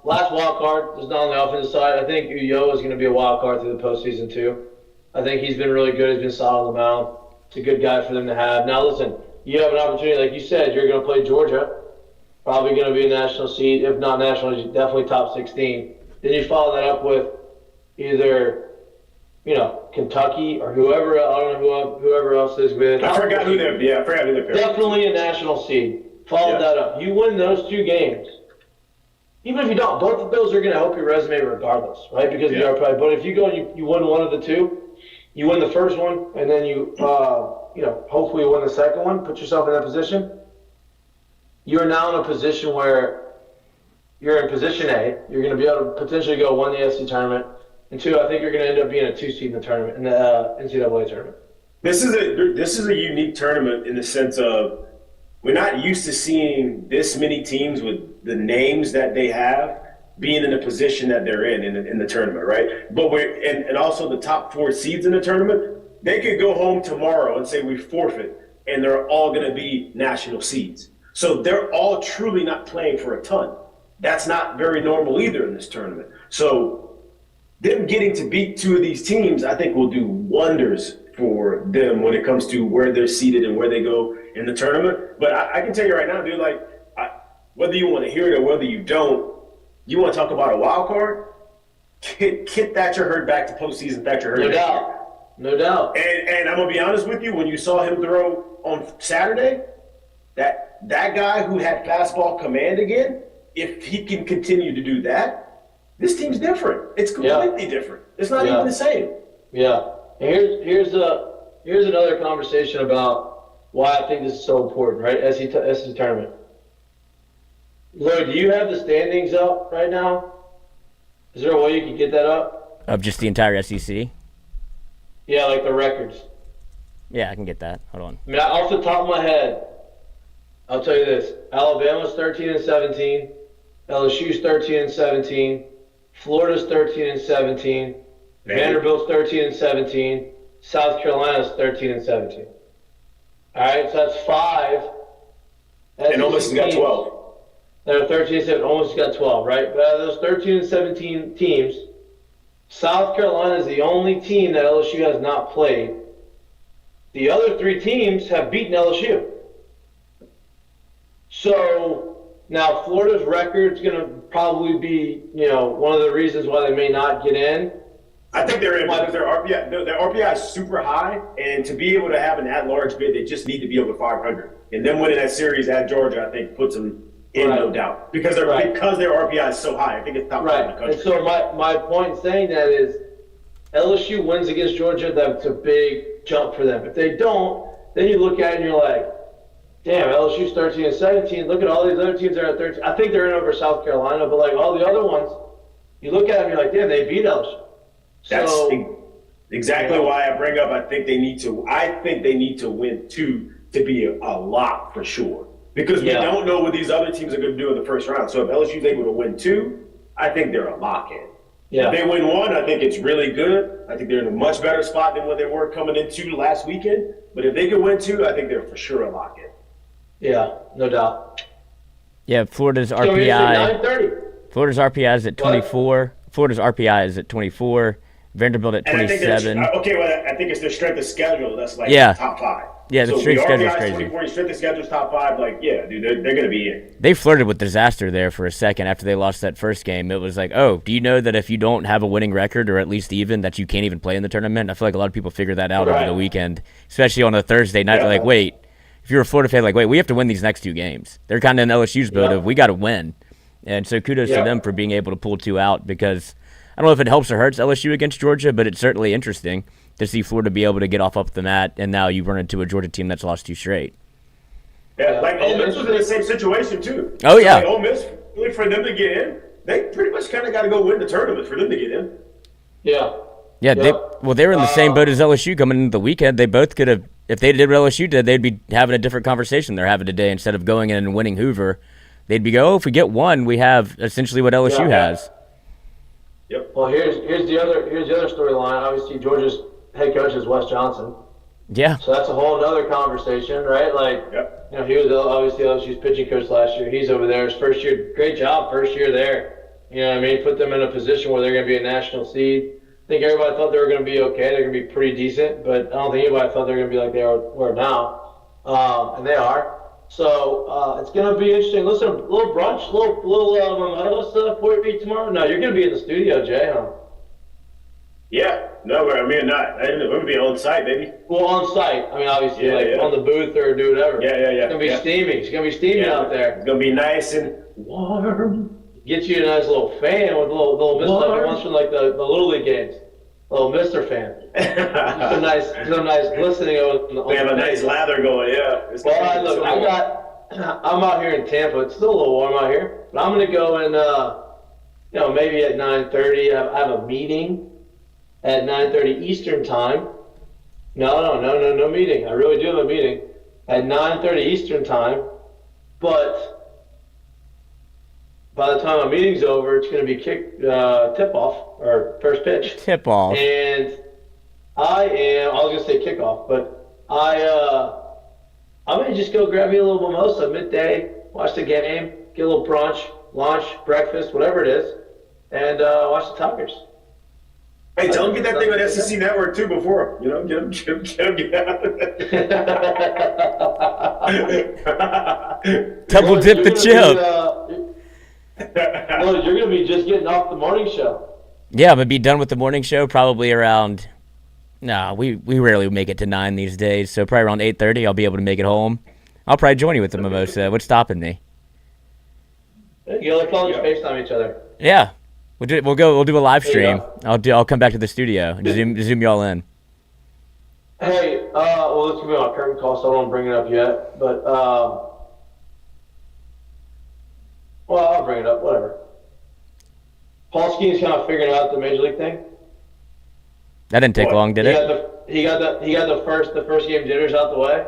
S6: Last wild card is not on the offensive side. I think Uyo is going to be a wild card through the postseason too. I think he's been really good. He's been solid on the mound. It's a good guy for them to have. Now listen, you have an opportunity, like you said, you're going to play Georgia. Probably going to be a national seed. If not national, definitely top 16. Then you follow that up with either, Kentucky or whoever. I don't know whoever else is with.
S8: I forgot who they're paired.
S6: Definitely a national seed. Follow that up. You win those 2 games. Even if you don't, both of those are going to help your resume regardless, right? Because you are probably. But if you go and you win one of the 2, you win the first one, and then you hopefully win the second one. Put yourself in that position. You're now in a position where you're in position A. You're going to be able to potentially go 1 the SC tournament, and 2, I think you're going to end up being a 2 seed in the tournament, in the NCAA tournament.
S8: This is a unique tournament in the sense of we're not used to seeing this many teams with the names that they have being in the position that they're in the tournament, right? But and also the top 4 seeds in the tournament, they could go home tomorrow and say we forfeit, and they're all going to be national seeds. So they're all truly not playing for a ton. That's not very normal either in this tournament. So them getting to beat 2 of these teams, I think will do wonders for them when it comes to where they're seated and where they go in the tournament. But I can tell you right now, dude, whether you want to hear it or whether you don't, you want to talk about a wild card? Kit Thatcher Hurd back to postseason Thatcher Hurd.
S6: No doubt.
S8: And I'm going to be honest with you, when you saw him throw on Saturday, that guy who had fastball command again, if he can continue to do that, this team's different. It's completely different. It's not even the same.
S6: Yeah. And here's another conversation about why I think this is so important, right? SC tournament. Lloyd, do you have the standings up right now? Is there a way you can get that up?
S7: Of just the entire SEC?
S6: Yeah, like the records.
S7: Yeah, I can get that. Hold on.
S6: I mean, off the top of my head, I'll tell you this. Alabama's 13-17. LSU's 13-17. Florida's 13-17. Vanderbilt's 13-17. South Carolina's 13-17. All right, so that's 5.
S8: And Ole Miss has got 12.
S6: They're 13-7. Ole Miss has got 12, right? But out of those 13-17 teams, South Carolina is the only team that LSU has not played. The other 3 teams have beaten LSU. So now Florida's record is going to probably be, one of the reasons why they may not get in.
S8: I think they're in because their RBI is super high, and to be able to have an at-large bid, they just need to be over 500. And then winning that series at Georgia, I think, puts them in, no doubt. Because their RBI is so high. I think it's top 5 in the country.
S6: And so my point in saying that is LSU wins against Georgia, that's a big jump for them. If they don't, then you look at it and you're like, damn, LSU's 13-17. Look at all these other teams that are at 13. I think they're in over South Carolina, but like all the other ones, you look at them and you're like, damn, they beat LSU.
S8: That's exactly why I bring up. I think they need to win 2 to be a lock for sure. Because we don't know what these other teams are going to do in the first round. So if LSU's able to win 2, I think they're a lock in.
S6: Yeah.
S8: If they win 1, I think it's really good. I think they're in a much better spot than what they were coming into last weekend. But if they can win 2, I think they're for sure a lock in.
S6: Yeah, no doubt.
S7: Yeah, Florida's
S6: So
S7: RPI.
S6: 9:30.
S7: Florida's RPI is at 24. Florida's RPI is at 24. Vanderbilt at 27.
S8: I think it's their strength of schedule. That's like top 5.
S7: Yeah, the strength of schedule is crazy.
S8: 24, strength of schedule is top 5. Like, yeah, dude, they're going to be in.
S7: They flirted with disaster there for a second after they lost that first game. It was like, oh, do you know that if you don't have a winning record or at least even, that you can't even play in the tournament? I feel like a lot of people figured that out over the weekend, especially on a Thursday night. They're like, wait, if you're a Florida fan, like, wait, we have to win these next 2 games. They're kind of in LSU's boat of we got to win. And so kudos to them for being able to pull 2 out because I don't know if it helps or hurts LSU against Georgia, but it's certainly interesting to see Florida be able to get off up the mat, and now you run into a Georgia team that's lost 2 straight.
S8: Yeah, like Ole Miss was in the same situation too.
S7: Oh, yeah.
S8: Like Ole Miss, really for them to get in, they pretty much kind of got to go win the tournament for them to get in.
S6: Yeah.
S7: Yeah, they were in the same boat as LSU coming into the weekend. They both could have, if they did what LSU did, they'd be having a different conversation they're having today instead of going in and winning Hoover. They'd be if we get 1, we have essentially what LSU has.
S6: Yep. Well, here's the other storyline. Obviously, Georgia's head coach is Wes Johnson.
S7: Yeah.
S6: So that's a whole other conversation, right? Like, he was obviously LSU's pitching coach last year. He's over there his first year. Great job, first year there. You know what I mean? Put them in a position where they're going to be a national seed. I think everybody thought they were going to be okay. They're going to be pretty decent, but I don't think anybody thought they were going to be like they were now. And they are. So it's going to be interesting. Listen, a little brunch, little mimosa for you tomorrow. No, you're going to be in the studio, Jay, huh?
S8: Yeah. No, I mean, not. We're going to be on site, baby.
S6: Well, on site. I mean, obviously, on the booth or do whatever.
S8: Yeah.
S6: It's going to be steaming. It's going to be steaming out there.
S8: It's going to be nice and warm.
S6: Get you a nice little fan with a little Mr. Like ones from like the Little League games. A little Mr. fan. some nice glistening on
S8: They have a nice lather going,
S6: Well, look, I'm out here in Tampa. It's still a little warm out here, but I'm going to go and, maybe at 9:30. I have a meeting at 9:30 Eastern time. No meeting. I really do have a meeting at 9:30 Eastern time, but by the time my meeting's over, it's going to be tip-off, or first pitch.
S7: Tip-off.
S6: And I was going to say kickoff, but I'm going to just go grab me a little mimosa midday, watch the game, get a little brunch, lunch, breakfast, whatever it is, and watch the Tigers.
S8: Hey, tell them get that thing on SEC Network too before, get them get out of it.
S7: Double dip the chip.
S6: Well, you're going to be just getting off the morning show.
S7: Yeah, I'm going to be done with the morning show probably around, we rarely make it to 9 these days, so probably around 8:30 I'll be able to make it home. I'll probably join you with the mimosa. What's stopping me?
S6: You like calling FaceTime each other.
S7: Yeah. We'll do a live stream. I'll come back to the studio and zoom y'all in.
S6: Hey, well, this could be on a curtain call, so I don't bring it up yet, but, well, I'll bring it up, whatever. Paul Skenes kind of figuring out the major league thing.
S7: That didn't take long, did it?
S6: He got the first game jitters out the way.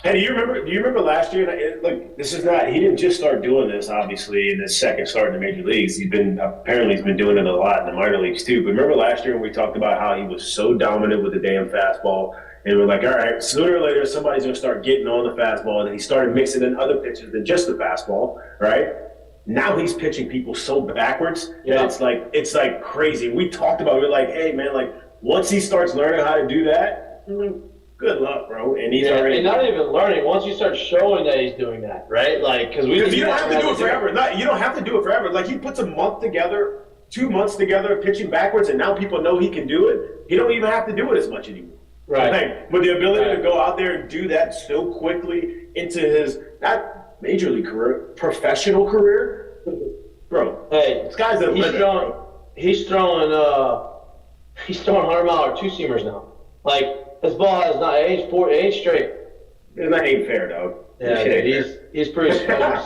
S8: Hey, do you remember last year? Look, this is not. He didn't just start doing this, obviously, in his second start in the major leagues. He's been doing it a lot in the minor leagues too. But remember last year when we talked about how he was so dominant with the damn fastball, and we're like, all right, sooner or later somebody's gonna start getting on the fastball, and then he started mixing in other pitches than just the fastball, right? Now he's pitching people so backwards that it's like crazy. We talked about it. We're like, hey man, like once he starts learning how to do that. Good luck, bro. And he's already.
S6: And not even learning. Once you start showing that he's doing that, right? Like, because
S8: you don't have to do it forever. You don't have to do it forever. Like he puts a month together, 2 months together, pitching backwards, and now people know he can do it. He don't even have to do it as much anymore.
S6: Right.
S8: Like, with the ability to go out there and do that so quickly into his not major league career, professional career, bro.
S6: Hey,
S8: this guy's a limit.
S6: He's throwing 100-mile two-seamers now. Like. This ball has not aged straight.
S8: That ain't fair, dog.
S6: Yeah, dude, he's pretty strong.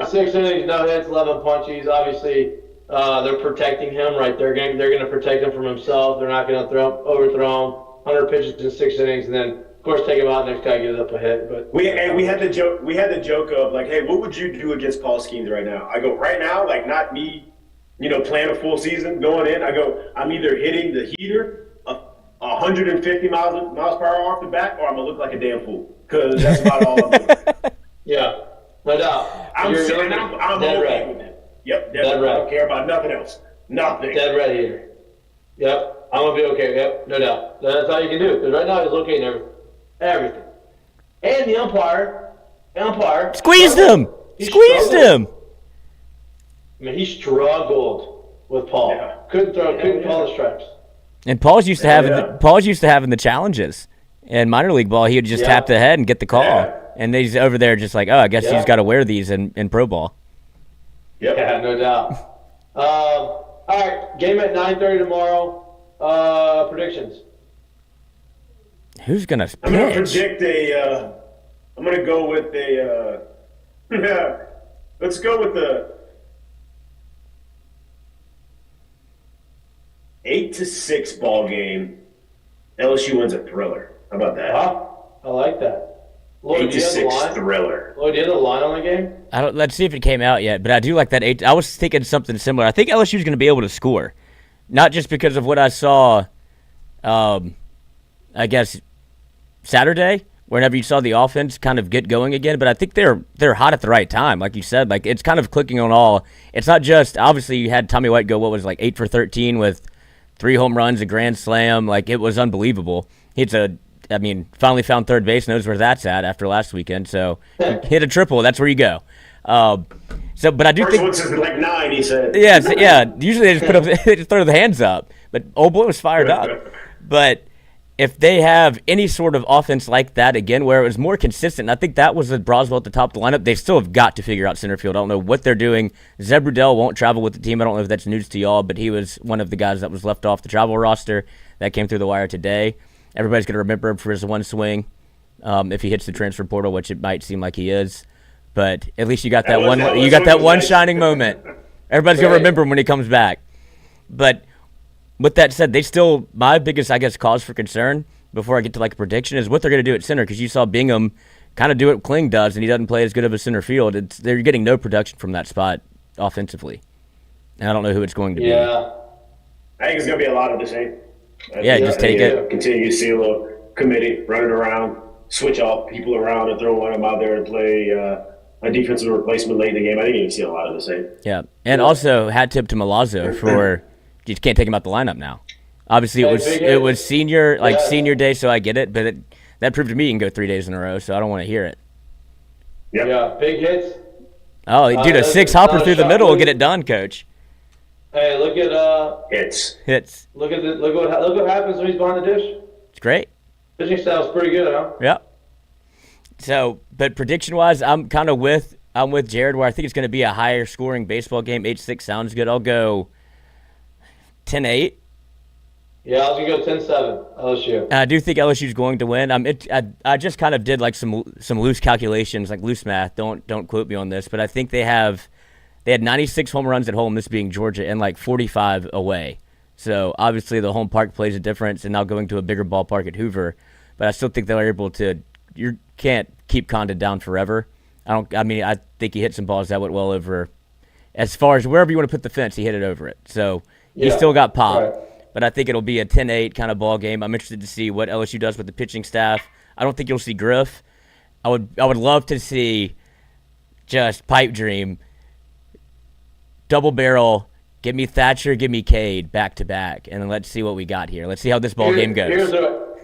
S6: Six innings, no hits, 11 punchies. Obviously, they're protecting him, right? They're gonna protect him from himself. They're not gonna overthrow him. 100 pitches in 6 innings, and then of course take him out next guy gives up a hit. But
S8: we had the joke of like, hey, what would you do against Paul Skenes right now? I go right now, like not me, playing a full season going in. I go, I'm either hitting the heater. 150 miles per hour off the bat, or I'm gonna look like a damn fool. Because that's about all I'm doing.
S6: Yeah, no doubt.
S8: I'm okay with it. Yep, dead red. I don't care about nothing else. Nothing.
S6: Dead red here. Yep, I'm gonna be okay. Yep, no doubt. That's all you can do. Because right now he's locating everything. And the umpire
S7: squeezed him. Squeezed him.
S6: I mean, he struggled with Paul.
S8: Yeah.
S6: Couldn't call the strikes.
S7: And Paul's used to having the challenges in minor league ball. He would just tap the head and get the call. Yeah. And he's over there just like, I guess he's got to wear these in pro ball.
S6: Yep. Yeah, no doubt. All right, game at 9:30 tomorrow. Predictions.
S7: Who's gonna pitch?
S8: I'm gonna predict I'm gonna go with let's go with the 8-6 ball game. LSU wins a thriller. How about that?
S6: I like that. Lloyd,
S8: 8-6 thriller.
S6: Lloyd, do you have the line on the game?
S7: Let's see if it came out yet, but I do like that 8. I was thinking something similar. I think LSU is going to be able to score, not just because of what I saw. I guess Saturday, whenever you saw the offense kind of get going again, but I think they're hot at the right time, like you said. Like it's kind of clicking on all. It's not just obviously you had Tommy White go 8 for 13 with 3 home runs, a grand slam. Like, it was unbelievable. Finally found third base, knows where that's at after last weekend. So, hit a triple. That's where you go. But I do
S8: think first one says like 9, he said.
S7: Yeah. Usually they just throw the hands up. But old boy was fired up. But if they have any sort of offense like that again, where it was more consistent, I think that was with Broswell at the top of the lineup. They still have got to figure out center field. I don't know what they're doing. Zeb Rudell won't travel with the team. I don't know if that's news to y'all, but he was one of the guys that was left off the travel roster. That came through the wire today. Everybody's going to remember him for his one swing if he hits the transfer portal, which it might seem like he is. But at least you got that one. You got that one shining moment. Everybody's going to remember him when he comes back. But with that said, my biggest, cause for concern before I get to a prediction is what they're going to do at center, because you saw Bingham kind of do what Kling does, and he doesn't play as good of a center field. They're getting no production from that spot offensively. And I don't know who it's going to be.
S8: Yeah. I think it's going to be a lot of the same.
S7: Just take it.
S8: Continue to see a little committee running around, switch off people around and throw one of them out there and play a defensive replacement late in the game. I think you see a lot of the same.
S7: Yeah. And also, hat tip to Milazzo for – you just can't take him out the lineup now. Obviously, it was senior day, so I get it. But that proved to me you can go 3 days in a row, so I don't want to hear it.
S6: Yep. Yeah, big hits.
S7: Oh, dude, a 6-hopper through the middle will get it done, Coach.
S6: Hey, look at
S8: hits.
S6: Look what happens when he's behind the dish.
S7: It's great.
S6: Pitching style's pretty good, huh?
S7: Yeah. So, but prediction-wise, I'm with Jared, where I think it's going to be a higher scoring baseball game. 8-6 sounds good. I'll go 10-8.
S6: Yeah, I was going to go 10-7, LSU.
S7: I do think LSU's going to win. I just kind of did some loose calculations, loose math. Don't quote me on this, but I think they had 96 home runs at home, this being Georgia, and 45 away. So obviously the home park plays a difference, and now going to a bigger ballpark at Hoover. But I still think they're able to you can't keep Condon down forever. I think he hit some balls that went well over. As far as wherever you want to put the fence, he hit it over it. So he still got pop.
S6: Right.
S7: But I think it'll be a 10-8 kind of ball game. I'm interested to see what LSU does with the pitching staff. I don't think you'll see Griff. I would love to see just pipe dream, double barrel, give me Thatcher, give me Cade back to back, and then let's see what we got here. Let's see how this ball game goes.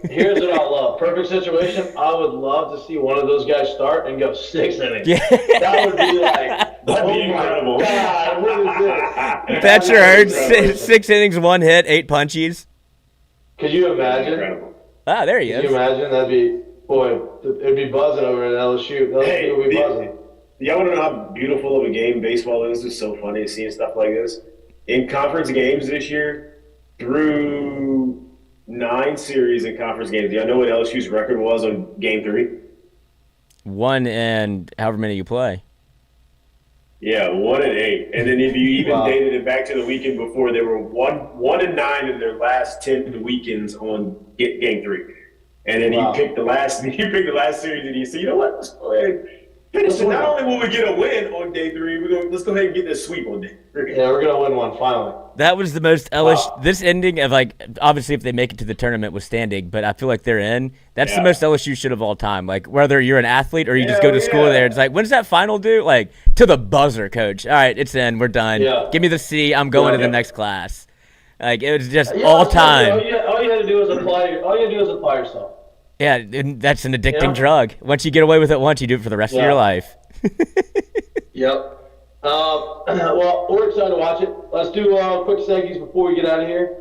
S6: Here's what I love. Perfect situation. I would love to see one of those guys start and go 6 innings.
S7: Yeah.
S6: That would be like,
S8: That'd be incredible.
S6: God, what is this?
S7: Thatcher earned 6 innings, 1 hit, 8 punchies.
S6: Could you imagine?
S8: Incredible.
S7: Ah, there he
S6: Could
S7: is.
S6: you imagine? That'd be, boy, it'd be buzzing over at LSU. LSU would be buzzing.
S8: Y'all want to know how beautiful of a game baseball is? It's so funny seeing stuff like this. In conference games this year, through 9 series in conference games, do y'all know what LSU's record was on Game 3?
S7: 1 and however many you play.
S8: Yeah, 1-8. And then if you even dated it back to the weekend before, they were 1-9 in their last 10 weekends on Game 3. And then you pick the last series, and you say, you know what? Let's go ahead. Finish it. Not only will we get a win on day 3, let's go ahead and get this sweep on day 3.
S6: Yeah, we're gonna win one finally.
S7: That was the most LSU. This ending of obviously if they make it to the tournament was standing, but I feel like they're in. That's the most LSU shit of all time. Like whether you're an athlete or you just go to school there, it's like when's that final due? Like to the buzzer, coach. All right, it's in. We're done. Yeah. Give me the C. I'm going to the next class. Like it was just all time.
S6: All you had to do was apply yourself.
S7: Yeah, and that's an addicting drug. Once you get away with it once, you do it for the rest of your life.
S6: Yep. Well, we're excited to watch it. Let's do quick seggies before we get out of here.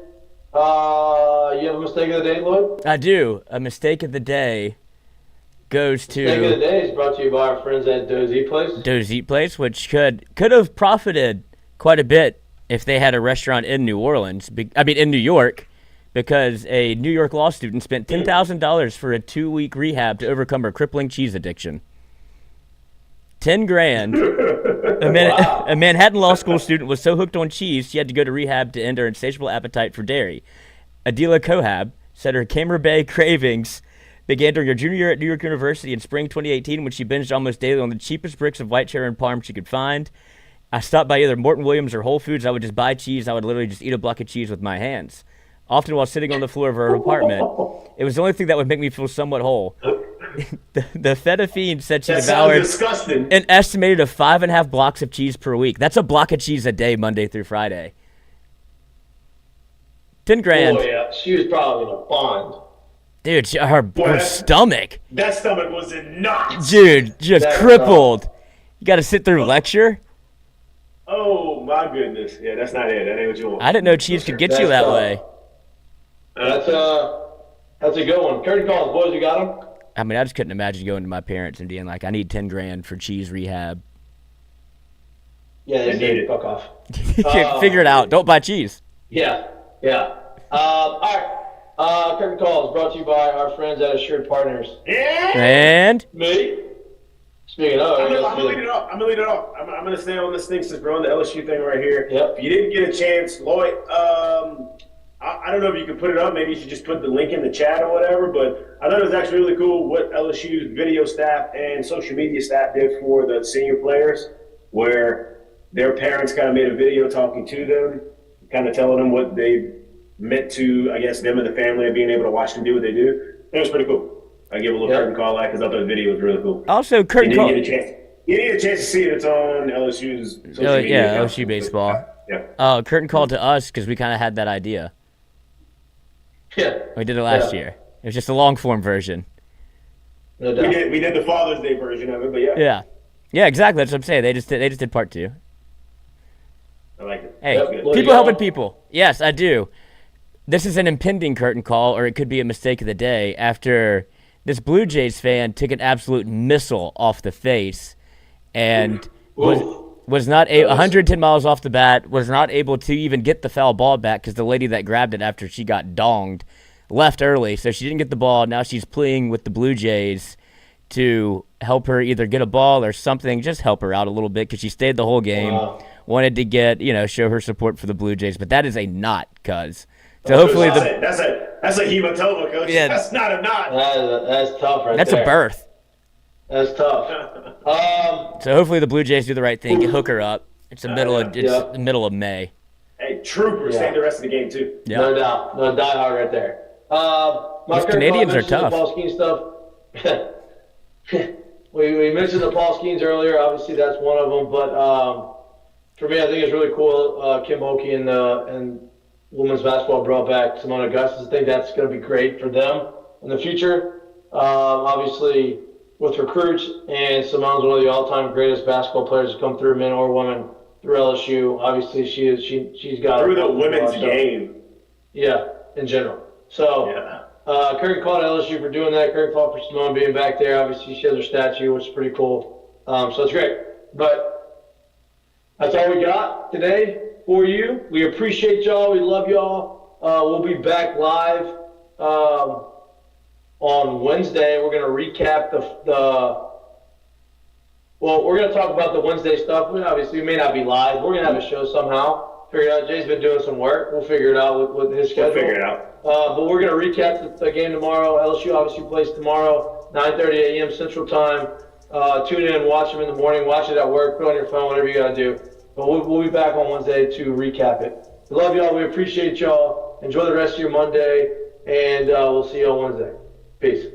S6: You have a mistake of the day, Lloyd?
S7: I do. A mistake of the day goes to...
S6: Mistake of the day is brought to you by our friends at Doe's Eat Place.
S7: Doe's Eat Place, which could have profited quite a bit if they had a restaurant in New York. Because a New York law student spent $10,000 for a 2-week rehab to overcome her crippling cheese addiction. $10,000. A Manhattan law school student was so hooked on cheese she had to go to rehab to end her insatiable appetite for dairy. Adila Kohab said her Camera Bay cravings began during her junior year at New York University in spring 2018 when she binged almost daily on the cheapest bricks of white cheddar and parm she could find. I stopped by either Morton Williams or Whole Foods. I would just buy cheese. I would literally just eat a block of cheese with my hands. Often while sitting on the floor of her apartment. It was the only thing that would make me feel somewhat whole. The feta fiend said she devoured an estimated of 5.5 blocks of cheese per week. That's a block of cheese a day, Monday through Friday. $10,000.
S6: Oh, yeah. She was probably in a bond.
S7: Dude, her stomach.
S8: That stomach was in knots.
S7: Dude, just crippled. You got to sit through lecture?
S8: Oh, my goodness. Yeah, that's not it. That ain't what you want.
S7: I didn't know cheese could get you that way.
S6: That's a good one. Curtain calls, boys. You got them?
S7: I mean, I just couldn't imagine going to my parents and being like, I need $10,000 for cheese rehab.
S6: Yeah, they said fuck off.
S7: Figure it out. Don't buy cheese.
S6: Yeah. All right. Curtain calls brought to you by our friends at Assured Partners.
S8: Yeah.
S7: And
S6: me. Speaking of,
S8: I'm gonna lead it off. I'm gonna stay on this thing since we're on the LSU thing right here.
S6: Yep.
S8: If you didn't get a chance, Lloyd, I don't know if you could put it up. Maybe you should just put the link in the chat or whatever. But I thought it was actually really cool what LSU's video staff and social media staff did for the senior players, where their parents kind of made a video talking to them, kind of telling them what they meant to, I guess, them and the family of being able to watch them do what they do. It was pretty cool. I give a little curtain call out because I thought the video was really cool.
S7: Also, curtain call.
S8: You didn't get a chance to see it. It's on LSU's social media.
S7: Yeah, LSU baseball.
S8: Yeah.
S7: Curtain call to us because we kind of had that idea.
S6: Yeah.
S7: We did it last year. It was just a long form version.
S6: No doubt.
S8: We did the Father's Day version of it, but yeah.
S7: Yeah, exactly. That's what I'm saying. They just did part 2.
S8: I like it.
S7: Hey, people helping people. Yes, I do. This is an impending curtain call, or it could be a mistake of the day, after this Blue Jays fan took an absolute missile off the face and was not 110 miles off the bat, was not able to even get the foul ball back because the lady that grabbed it after she got donged left early, so she didn't get the ball. Now she's pleading with the Blue Jays to help her either get a ball or something, just help her out a little bit because she stayed the whole game. Wanted to show her support for the Blue Jays, but that is a not, cuz So hopefully
S8: that's a hematoma, coach.
S7: Yeah.
S8: That's not a knot.
S6: That's tough right
S7: that's
S6: there.
S7: a berth.
S6: That's tough.
S7: So hopefully the Blue Jays do the right thing, get Hooker up. It's the middle of
S6: Yeah.
S7: the middle of May.
S8: Hey, troopers, stay the rest of the game too.
S7: Yeah.
S6: No doubt. No, die hard right there.
S7: Those Canadians are tough.
S6: The Paul Skenes stuff. we mentioned the Paul Skenes earlier. Obviously, that's one of them. But for me, I think it's really cool. Kim Mulkey and women's basketball brought back Seimone Augustus. I think that's going to be great for them in the future. Obviously, with recruits, and Simone's one of the all-time greatest basketball players to come through, men or women, through LSU. Obviously, she's got
S8: through the women's game.
S6: Yeah, in general. So, Kirk called LSU for doing that. Kirk called for Seimone being back there. Obviously, she has her statue, which is pretty cool. So it's great. But that's all we got today for you. We appreciate y'all. We love y'all. We'll be back live on Wednesday. We're going to recap we're going to talk about the Wednesday stuff. We may not be live. We're going to have a show somehow. Figure it out. Jay's been doing some work. We'll figure it out with his schedule.
S8: We'll figure it out.
S6: But we're going to recap the game tomorrow. LSU obviously plays tomorrow, 9:30 a.m. Central Time. Tune in, watch them in the morning, watch it at work, put it on your phone, whatever you got to do. But we'll be back on Wednesday to recap it. We love y'all. We appreciate y'all. Enjoy the rest of your Monday, and we'll see you on Wednesday. Peace.